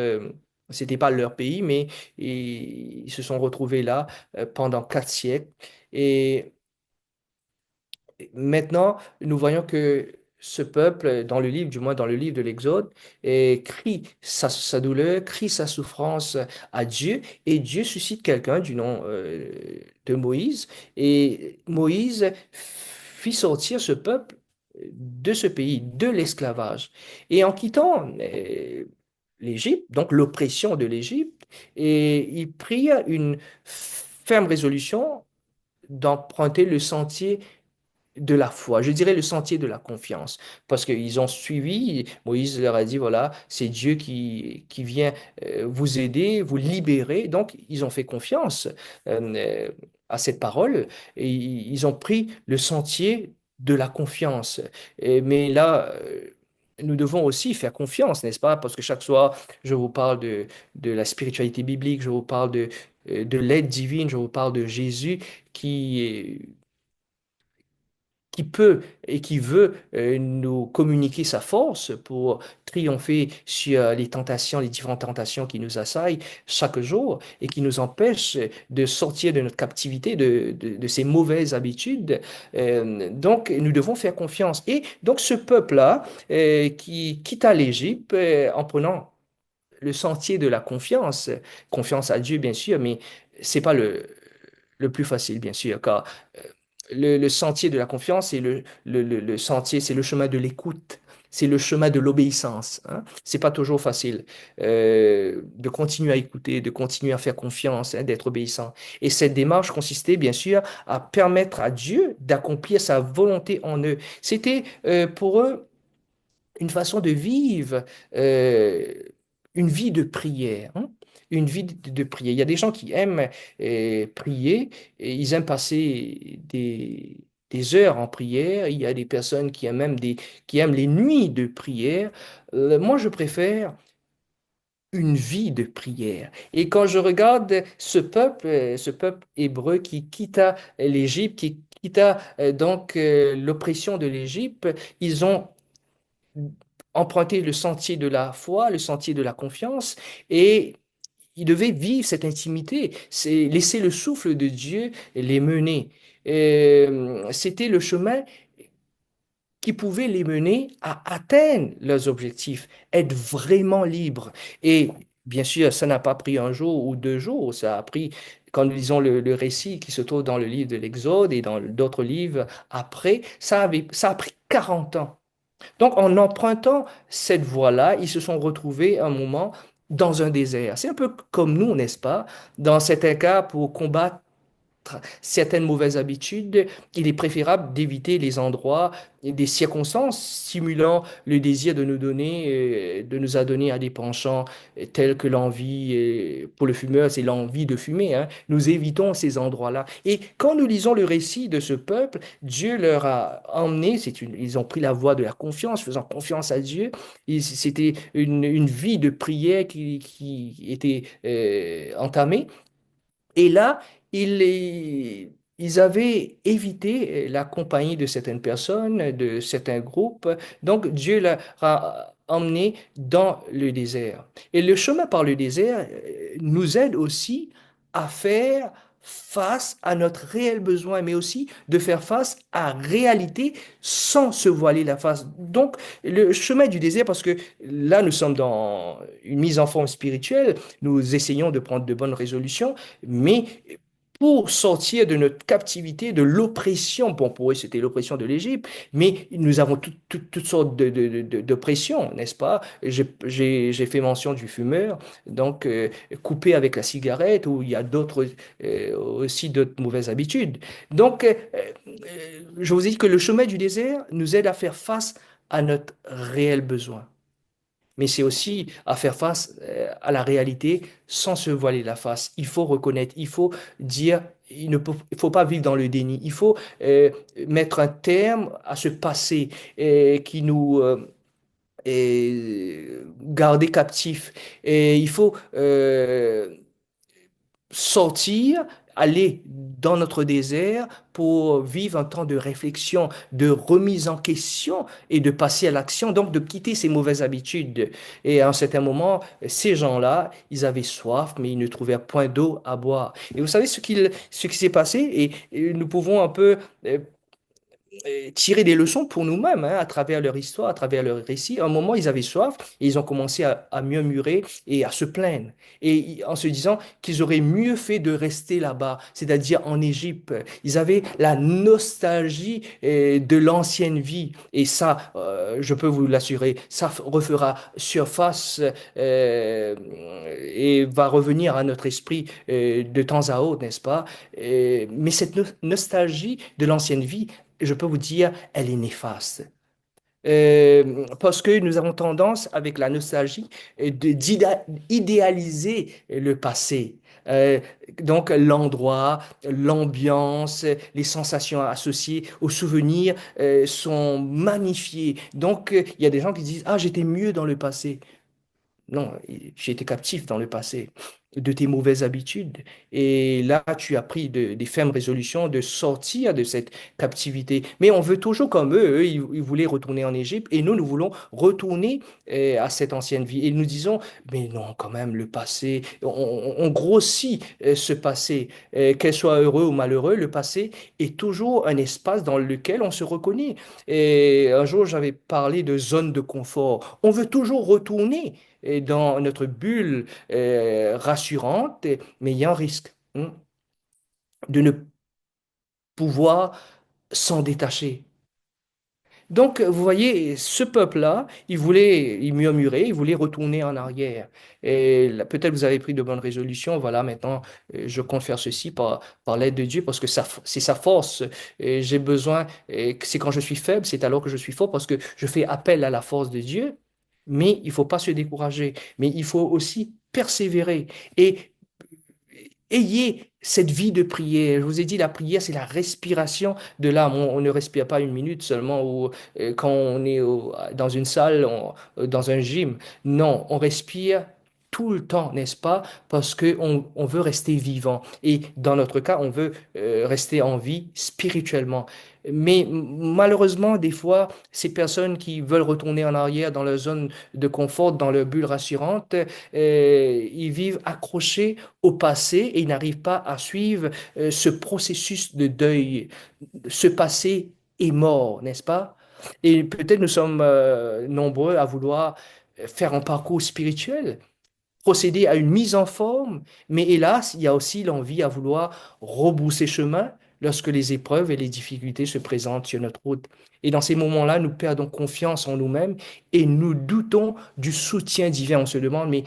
c'était pas leur pays, mais ils se sont retrouvés là pendant 4 siècles. Et maintenant, nous voyons que ce peuple, dans le livre, du moins dans le livre de l'Exode, crie sa douleur, crie sa souffrance à Dieu, et Dieu suscite quelqu'un du nom de Moïse, et Moïse fit sortir ce peuple de ce pays, de l'esclavage. Et en quittant l'Égypte, donc l'oppression de l'Égypte, et il prit une ferme résolution d'emprunter le sentier de la foi, je dirais le sentier de la confiance, parce qu'ils ont suivi, Moïse leur a dit, voilà, c'est Dieu qui vient vous aider, vous libérer, donc ils ont fait confiance euh, à cette parole, et ils ont pris le sentier de la confiance. Mais là, nous devons aussi faire confiance, n'est-ce pas? Parce que chaque soir, je vous parle de la spiritualité biblique, je vous parle de l'aide divine, je vous parle de Jésus qui qui peut et qui veut nous communiquer sa force pour triompher sur les tentations, les différentes tentations qui nous assaillent chaque jour et qui nous empêchent de sortir de notre captivité, de ces mauvaises habitudes. Donc, nous devons faire confiance. Et donc, ce peuple-là qui quitta l'Égypte en prenant le sentier de la confiance, confiance à Dieu, bien sûr, mais c'est pas le plus facile, bien sûr, car le sentier de la confiance, c'est le sentier, c'est le chemin de l'écoute, c'est le chemin de l'obéissance. Hein. C'est pas toujours facile de continuer à écouter, de continuer à faire confiance, hein, d'être obéissant. Et cette démarche consistait bien sûr à permettre à Dieu d'accomplir sa volonté en eux. C'était pour eux une façon de vivre euh, une vie de prière. Hein. Une vie de prière. Il y a des gens qui aiment prier et ils aiment passer des heures en prière. Il y a des personnes qui aiment même qui aiment les nuits de prière. Moi, je préfère une vie de prière. Et quand je regarde ce peuple hébreu qui quitta l'Égypte, qui quitta donc l'oppression de l'Égypte, ils ont emprunter le sentier de la foi, le sentier de la confiance, et ils devaient vivre cette intimité, c'est laisser le souffle de Dieu les mener. C'était le chemin qui pouvait les mener à atteindre leurs objectifs, être vraiment libres. Et bien sûr, ça n'a pas pris un jour ou 2 jours, ça a pris, quand nous lisons le récit qui se trouve dans le livre de l'Exode et dans d'autres livres après, ça a pris 40 ans. Donc, en empruntant cette voie-là, ils se sont retrouvés un moment dans un désert. C'est un peu comme nous, n'est-ce pas? Dans certains cas, pour combattre certaines mauvaises habitudes, il est préférable d'éviter les endroits et des circonstances stimulant le désir de nous donner, de nous adonner à des penchants tels que l'envie, pour le fumeur, c'est l'envie de fumer, hein. Nous évitons ces endroits-là. Et quand nous lisons le récit de ce peuple, Dieu leur a emmené, ils ont pris la voie de la confiance, faisant confiance à Dieu. C'était une vie de prière qui était entamée. Et là, ils avaient évité la compagnie de certaines personnes, de certains groupes. Donc, Dieu leur a emmené dans le désert. Et le chemin par le désert nous aide aussi à faire face à notre réel besoin, mais aussi de faire face à la réalité sans se voiler la face. Donc, le chemin du désert, parce que là, nous sommes dans une mise en forme spirituelle, nous essayons de prendre de bonnes résolutions, mais pour sortir de notre captivité, de l'oppression. Bon, pour eux, c'était l'oppression de l'Égypte, mais nous avons toutes sortes d'oppressions, n'est-ce pas? J'ai fait mention du fumeur, donc coupé avec la cigarette, ou il y a d'autres aussi d'autres mauvaises habitudes. Donc, je vous ai dit que le chemin du désert nous aide à faire face à notre réel besoin, mais c'est aussi à faire face à la réalité sans se voiler la face. Il faut reconnaître, il faut dire, il faut pas vivre dans le déni. Il faut mettre un terme à ce passé qui nous garder captifs. Et il faut sortir, aller dans notre désert pour vivre un temps de réflexion, de remise en question et de passer à l'action, donc de quitter ces mauvaises habitudes. Et à un certain moment, ces gens-là, ils avaient soif, mais ils ne trouvaient point d'eau à boire. Et vous savez ce qui s'est passé? Et nous pouvons un peu tirer des leçons pour nous-mêmes, hein, à travers leur histoire, à travers leur récit. À un moment, ils avaient soif et ils ont commencé à murmurer et à se plaindre. Et en se disant qu'ils auraient mieux fait de rester là-bas, c'est-à-dire en Égypte. Ils avaient la nostalgie de l'ancienne vie. Et ça, je peux vous l'assurer, ça refera surface et va revenir à notre esprit de temps à autre, n'est-ce pas? Mais cette nostalgie de l'ancienne vie, je peux vous dire, elle est néfaste. Parce que nous avons tendance, avec la nostalgie, d'idéaliser le passé. Euh, donc l'endroit, l'ambiance, les sensations associées aux souvenirs sont magnifiées. Donc il y a des gens qui disent, ah, j'étais mieux dans le passé. Non, j'ai été captif dans le passé de tes mauvaises habitudes. Et là, tu as pris des fermes résolutions de sortir de cette captivité. Mais on veut toujours comme eux. Ils voulaient retourner en Égypte et nous voulons retourner à cette ancienne vie. Et nous disons, mais non, quand même, le passé, on grossit ce passé. Qu'elle soit heureux ou malheureux, le passé est toujours un espace dans lequel on se reconnaît. Et un jour, j'avais parlé de zone de confort. On veut toujours retourner dans notre bulle rassurante, mais il y a un risque de ne pouvoir s'en détacher. Donc, vous voyez, ce peuple-là, il murmurait, il voulait retourner en arrière. Et peut-être vous avez pris de bonnes résolutions. Voilà, maintenant, je compte faire ceci par l'aide de Dieu parce que c'est sa force. Et j'ai besoin, et c'est quand je suis faible, c'est alors que je suis fort parce que je fais appel à la force de Dieu. Mais il ne faut pas se décourager. Mais il faut aussi persévérer. Et ayez cette vie de prière. Je vous ai dit, la prière, c'est la respiration de l'âme. On ne respire pas une minute seulement ou quand on est dans une salle, dans un gym. Non, on respire tout le temps, n'est-ce pas? Parce on veut rester vivant. Et dans notre cas, on veut rester en vie spirituellement. Mais malheureusement, des fois, ces personnes qui veulent retourner en arrière dans leur zone de confort, dans leur bulle rassurante, ils vivent accrochés au passé et ils n'arrivent pas à suivre ce processus de deuil. Ce passé est mort, n'est-ce pas? Et peut-être nous sommes nombreux à vouloir faire un parcours spirituel, procéder à une mise en forme, mais hélas, il y a aussi l'envie à vouloir rebrousser chemin lorsque les épreuves et les difficultés se présentent sur notre route. Et dans ces moments-là, nous perdons confiance en nous-mêmes et nous doutons du soutien divin. On se demande, mais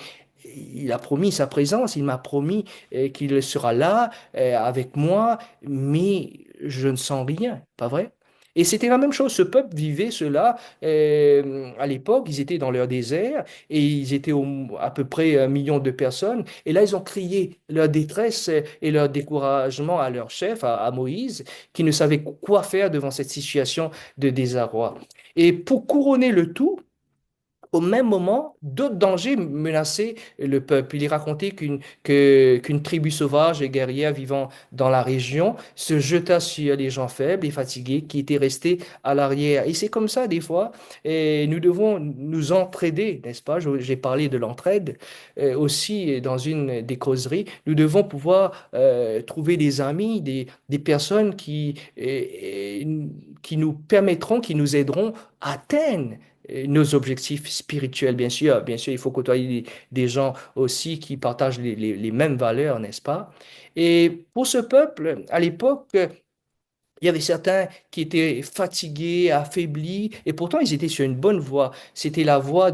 il a promis sa présence, il m'a promis qu'il sera là avec moi, mais je ne sens rien, pas vrai? Et c'était la même chose, ce peuple vivait cela à l'époque, ils étaient dans leur désert et ils étaient à peu près 1 million de personnes. Et là, ils ont crié leur détresse et leur découragement à leur chef, à Moïse, qui ne savait quoi faire devant cette situation de désarroi. Et pour couronner le tout, au même moment, d'autres dangers menaçaient le peuple. Il est raconté qu'une tribu sauvage et guerrière vivant dans la région se jeta sur les gens faibles et fatigués qui étaient restés à l'arrière. Et c'est comme ça des fois. Et nous devons nous entraider, n'est-ce pas? J'ai parlé de l'entraide aussi dans une des causeries. Nous devons pouvoir trouver des amis, des personnes qui nous permettront, qui nous aideront à atteindre nos objectifs spirituels, bien sûr. Bien sûr, il faut côtoyer des gens aussi qui partagent les mêmes valeurs, n'est-ce pas? Et pour ce peuple, à l'époque, il y avait certains qui étaient fatigués, affaiblis, et pourtant ils étaient sur une bonne voie. C'était la voie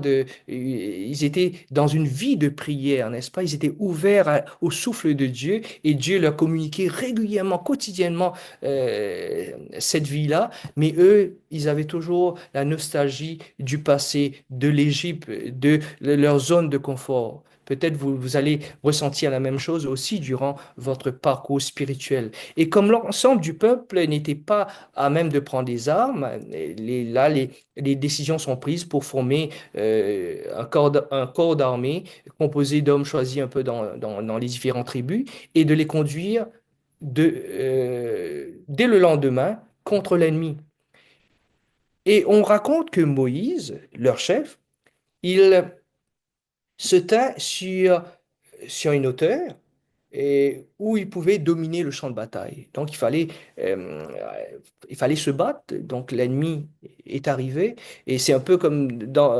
ils étaient dans une vie de prière, n'est-ce pas? Ils étaient ouverts au souffle de Dieu et Dieu leur communiquait régulièrement, quotidiennement cette vie-là. Mais eux, ils avaient toujours la nostalgie du passé, de l'Égypte, de leur zone de confort. Peut-être vous allez ressentir la même chose aussi durant votre parcours spirituel. Et comme l'ensemble du peuple n'était pas à même de prendre des armes, les décisions sont prises pour former un corps d'armée composé d'hommes choisis un peu dans les différentes tribus et de les conduire dès le lendemain contre l'ennemi. Et on raconte que Moïse, leur chef, il se tint sur une hauteur et où il pouvait dominer le champ de bataille. Donc il fallait se battre. Donc l'ennemi est arrivé et c'est un peu comme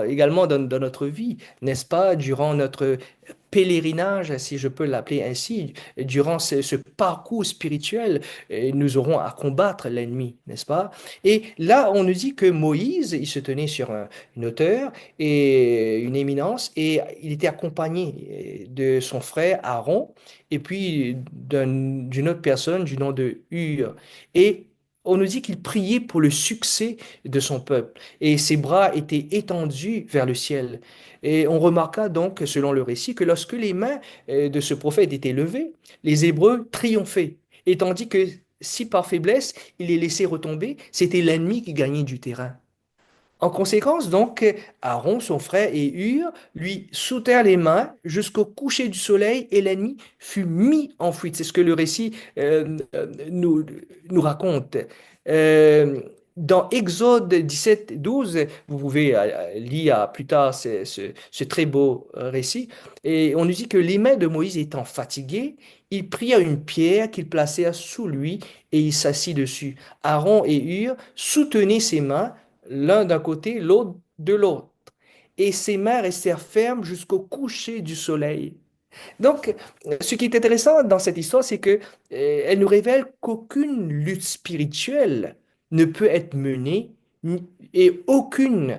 également dans notre vie, n'est-ce pas? Durant notre pèlerinage, si je peux l'appeler ainsi, durant ce parcours spirituel, nous aurons à combattre l'ennemi, n'est-ce pas? Et là, on nous dit que Moïse, il se tenait sur une hauteur et une éminence, et il était accompagné de son frère Aaron, et puis d'une autre personne du nom de Hur. Et on nous dit qu'il priait pour le succès de son peuple, et ses bras étaient étendus vers le ciel. Et on remarqua donc, selon le récit, que lorsque les mains de ce prophète étaient levées, les Hébreux triomphaient. Et tandis que si par faiblesse il les laissait retomber, c'était l'ennemi qui gagnait du terrain. En conséquence, donc, Aaron, son frère et Hur lui soutinrent les mains jusqu'au coucher du soleil et l'ennemi fut mis en fuite. C'est ce que le récit nous raconte. Euh, Dans Exode 17, 12, vous pouvez lire plus tard ce très beau récit, et on nous dit que les mains de Moïse étant fatiguées, il pria une pierre qu'il plaça sous lui et il s'assit dessus. Aaron et Hur soutenaient ses mains l'un d'un côté, l'autre de l'autre. Et ses mains restèrent fermes jusqu'au coucher du soleil. Donc, ce qui est intéressant dans cette histoire, c'est que elle nous révèle qu'aucune lutte spirituelle ne peut être menée et qu'aucune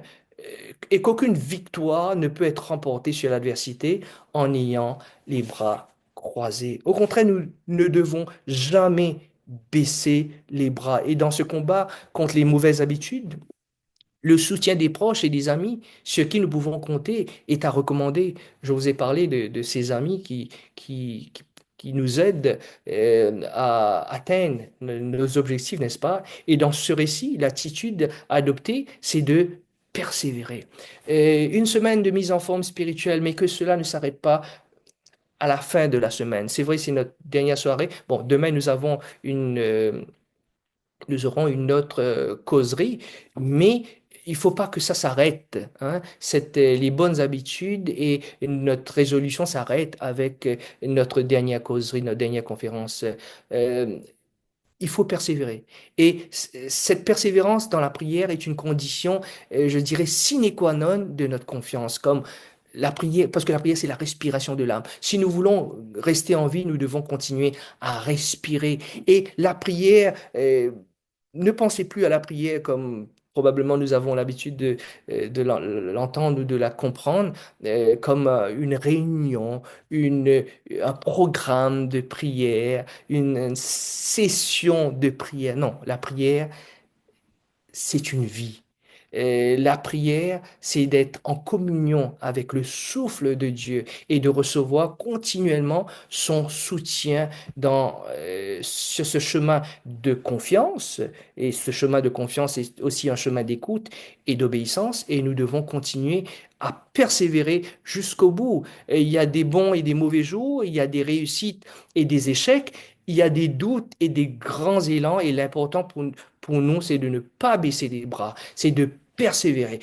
victoire ne peut être remportée sur l'adversité en ayant les bras croisés. Au contraire, nous ne devons jamais baisser les bras. Et dans ce combat contre les mauvaises habitudes, le soutien des proches et des amis sur qui nous pouvons compter est à recommander. Je vous ai parlé de ces amis qui nous aident à atteindre nos objectifs, n'est-ce pas? Et dans ce récit, l'attitude adoptée, c'est de persévérer. Une semaine de mise en forme spirituelle, mais que cela ne s'arrête pas à la fin de la semaine. C'est vrai, c'est notre dernière soirée. Bon, demain, nous aurons une autre causerie, mais il faut pas que ça s'arrête, hein. Les bonnes habitudes et notre résolution s'arrête avec notre dernière causerie, notre dernière conférence. Euh, il faut persévérer. Et cette persévérance dans la prière est une condition, je dirais, sine qua non de notre confiance, comme la prière, parce que la prière, c'est la respiration de l'âme. Si nous voulons rester en vie, nous devons continuer à respirer. Et la prière, ne pensez plus à la prière comme probablement nous avons l'habitude l'entendre ou de la comprendre, comme une réunion, un programme de prière, une session de prière. Non, la prière, c'est une vie. La prière, c'est d'être en communion avec le souffle de Dieu et de recevoir continuellement son soutien sur ce chemin de confiance. Et ce chemin de confiance est aussi un chemin d'écoute et d'obéissance. Et nous devons continuer à persévérer jusqu'au bout. Et il y a des bons et des mauvais jours, il y a des réussites et des échecs. Il y a des doutes et des grands élans, et l'important pour nous, c'est de ne pas baisser les bras, c'est de persévérer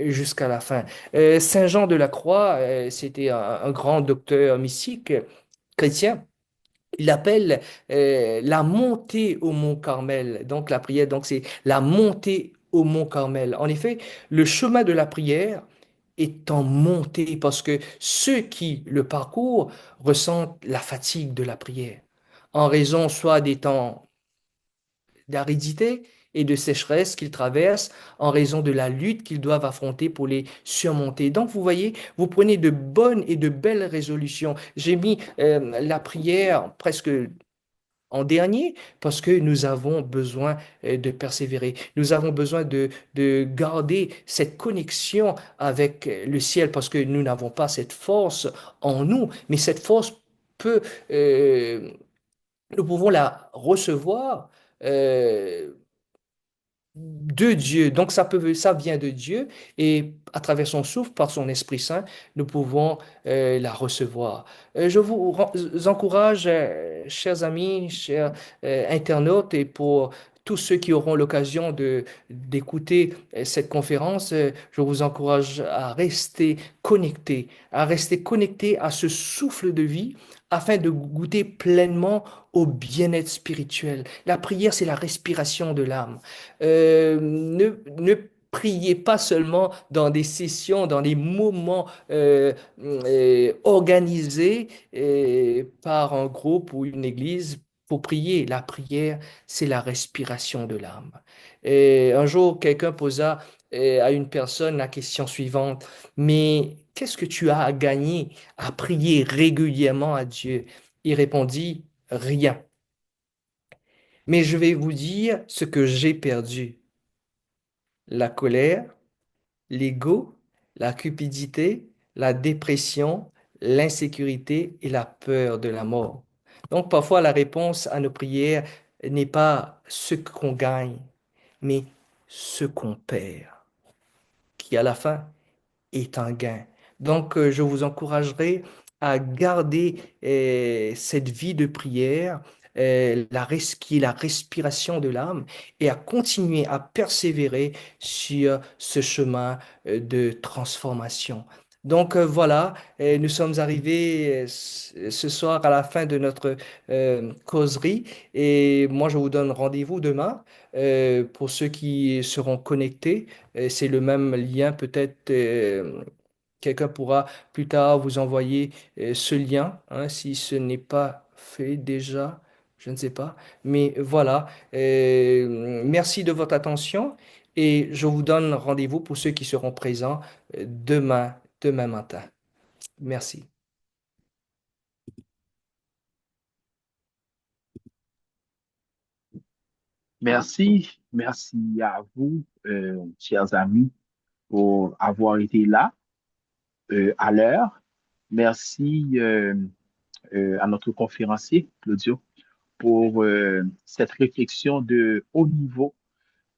jusqu'à la fin. Saint Jean de la Croix, c'était un grand docteur mystique chrétien. Il appelle la montée au mont Carmel. Donc la prière, donc c'est la montée au mont Carmel. En effet, le chemin de la prière est en montée parce que ceux qui le parcourent ressentent la fatigue de la prière en raison soit des temps d'aridité et de sécheresse qu'ils traversent en raison de la lutte qu'ils doivent affronter pour les surmonter. Donc, vous voyez, vous prenez de bonnes et de belles résolutions. J'ai mis la prière presque en dernier parce que nous avons besoin de persévérer. Nous avons besoin de garder cette connexion avec le ciel parce que nous n'avons pas cette force en nous, mais cette force peut, nous pouvons la recevoir euh, de Dieu. Donc ça vient de Dieu et à travers son souffle, par son Esprit Saint, nous pouvons la recevoir. Je vous encourage, chers amis, chers internautes, et pour tous ceux qui auront l'occasion d'écouter cette conférence, je vous encourage à rester connecté à ce souffle de vie afin de goûter pleinement au bien-être spirituel. La prière, c'est la respiration de l'âme. Ne priez pas seulement dans des sessions, dans des moments organisés par un groupe ou une église pour prier. La prière, c'est la respiration de l'âme. Et un jour, quelqu'un posa à une personne la question suivante, mais qu'est-ce que tu as à gagner à prier régulièrement à Dieu? Il répondit, rien. Mais je vais vous dire ce que j'ai perdu. La colère, l'ego, la cupidité, la dépression, l'insécurité et la peur de la mort. Donc parfois la réponse à nos prières n'est pas ce qu'on gagne, mais ce qu'on perd, qui à la fin est un gain. Donc je vous encouragerai à garder cette vie de prière, qui est la respiration de l'âme, et à continuer à persévérer sur ce chemin de transformation. Donc voilà, nous sommes arrivés ce soir à la fin de notre causerie et moi je vous donne rendez-vous demain pour ceux qui seront connectés. C'est le même lien peut-être. Quelqu'un pourra plus tard vous envoyer ce lien, hein, si ce n'est pas fait déjà, je ne sais pas. Mais voilà, merci de votre attention et je vous donne rendez-vous pour ceux qui seront présents demain matin. Merci. Merci à vous, chers amis, pour avoir été là à l'heure. Merci à notre conférencier, Claudio, pour cette réflexion de haut niveau.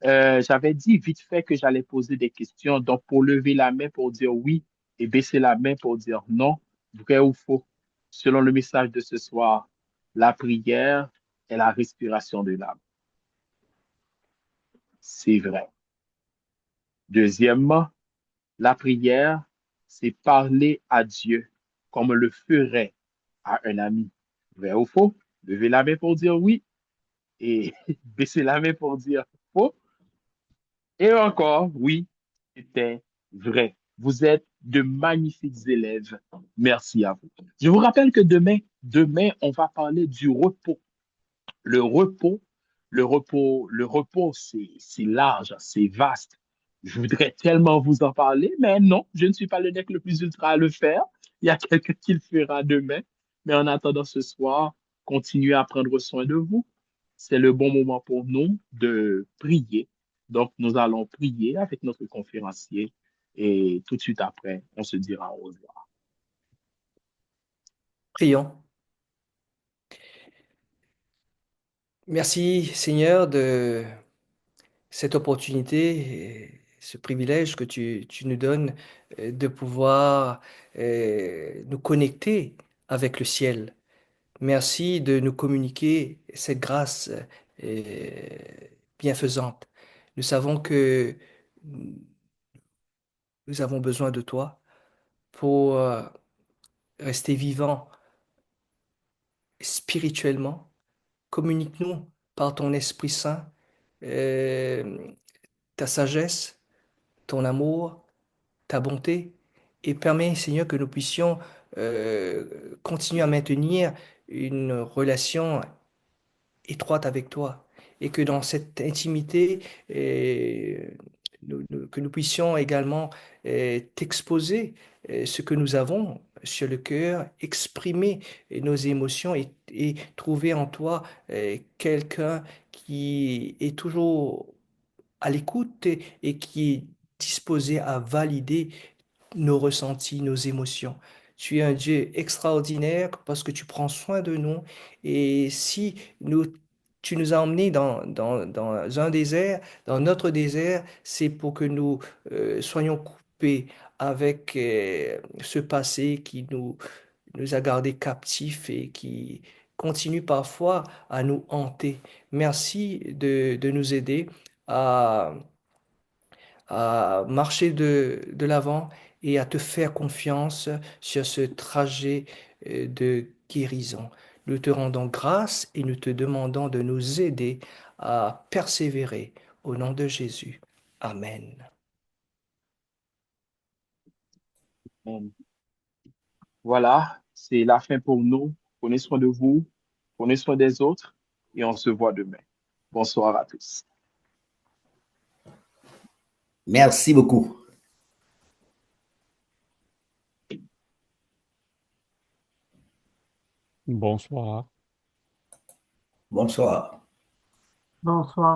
J'avais dit vite fait que j'allais poser des questions, donc pour lever la main pour dire oui et baisser la main pour dire non, vrai ou faux. Selon le message de ce soir, la prière est la respiration de l'âme. C'est vrai. Deuxièmement, la prière, c'est parler à Dieu comme on le ferait à un ami. Vrai ou faux? Levez la main pour dire oui et baisser la main pour dire faux. Et encore, oui, c'était vrai. Vous êtes de magnifiques élèves. Merci à vous. Je vous rappelle que demain, on va parler du repos. Le repos, le repos, c'est large, c'est vaste. Je voudrais tellement vous en parler, mais non, je ne suis pas le mec le plus ultra à le faire. Il y a quelqu'un qui le fera demain. Mais en attendant ce soir, continuez à prendre soin de vous. C'est le bon moment pour nous de prier. Donc, nous allons prier avec notre conférencier et tout de suite après, on se dira au revoir. Prions. Merci Seigneur de cette opportunité, et ce privilège que tu nous donnes de pouvoir nous connecter avec le ciel. Merci de nous communiquer cette grâce euh, bienfaisante. Nous savons que nous avons besoin de toi pour rester vivants spirituellement. Communique-nous par ton Esprit Saint euh, ta sagesse, ton amour, ta bonté, et permets, Seigneur, que nous puissions continuer à maintenir une relation étroite avec toi et que dans cette intimité, que nous puissions également t'exposer ce que nous avons sur le cœur, exprimer nos émotions et trouver en toi quelqu'un qui est toujours à l'écoute et qui est disposé à valider nos ressentis, nos émotions. Tu es un Dieu extraordinaire parce que tu prends soin de nous. Et si tu nous as emmenés dans un désert, dans notre désert, c'est pour que nous soyons coupés avec ce passé qui nous a gardés captifs et continue parfois à nous hanter. Merci de nous aider à, à marcher de l'avant et à te faire confiance sur ce trajet de guérison. Nous te rendons grâce et nous te demandons de nous aider à persévérer au nom de Jésus. Amen. Amen. Voilà, c'est la fin pour nous. Prenez soin de vous, prenez soin des autres et on se voit demain. Bonsoir à tous. Merci beaucoup. Bonsoir. Bonsoir. Bonsoir.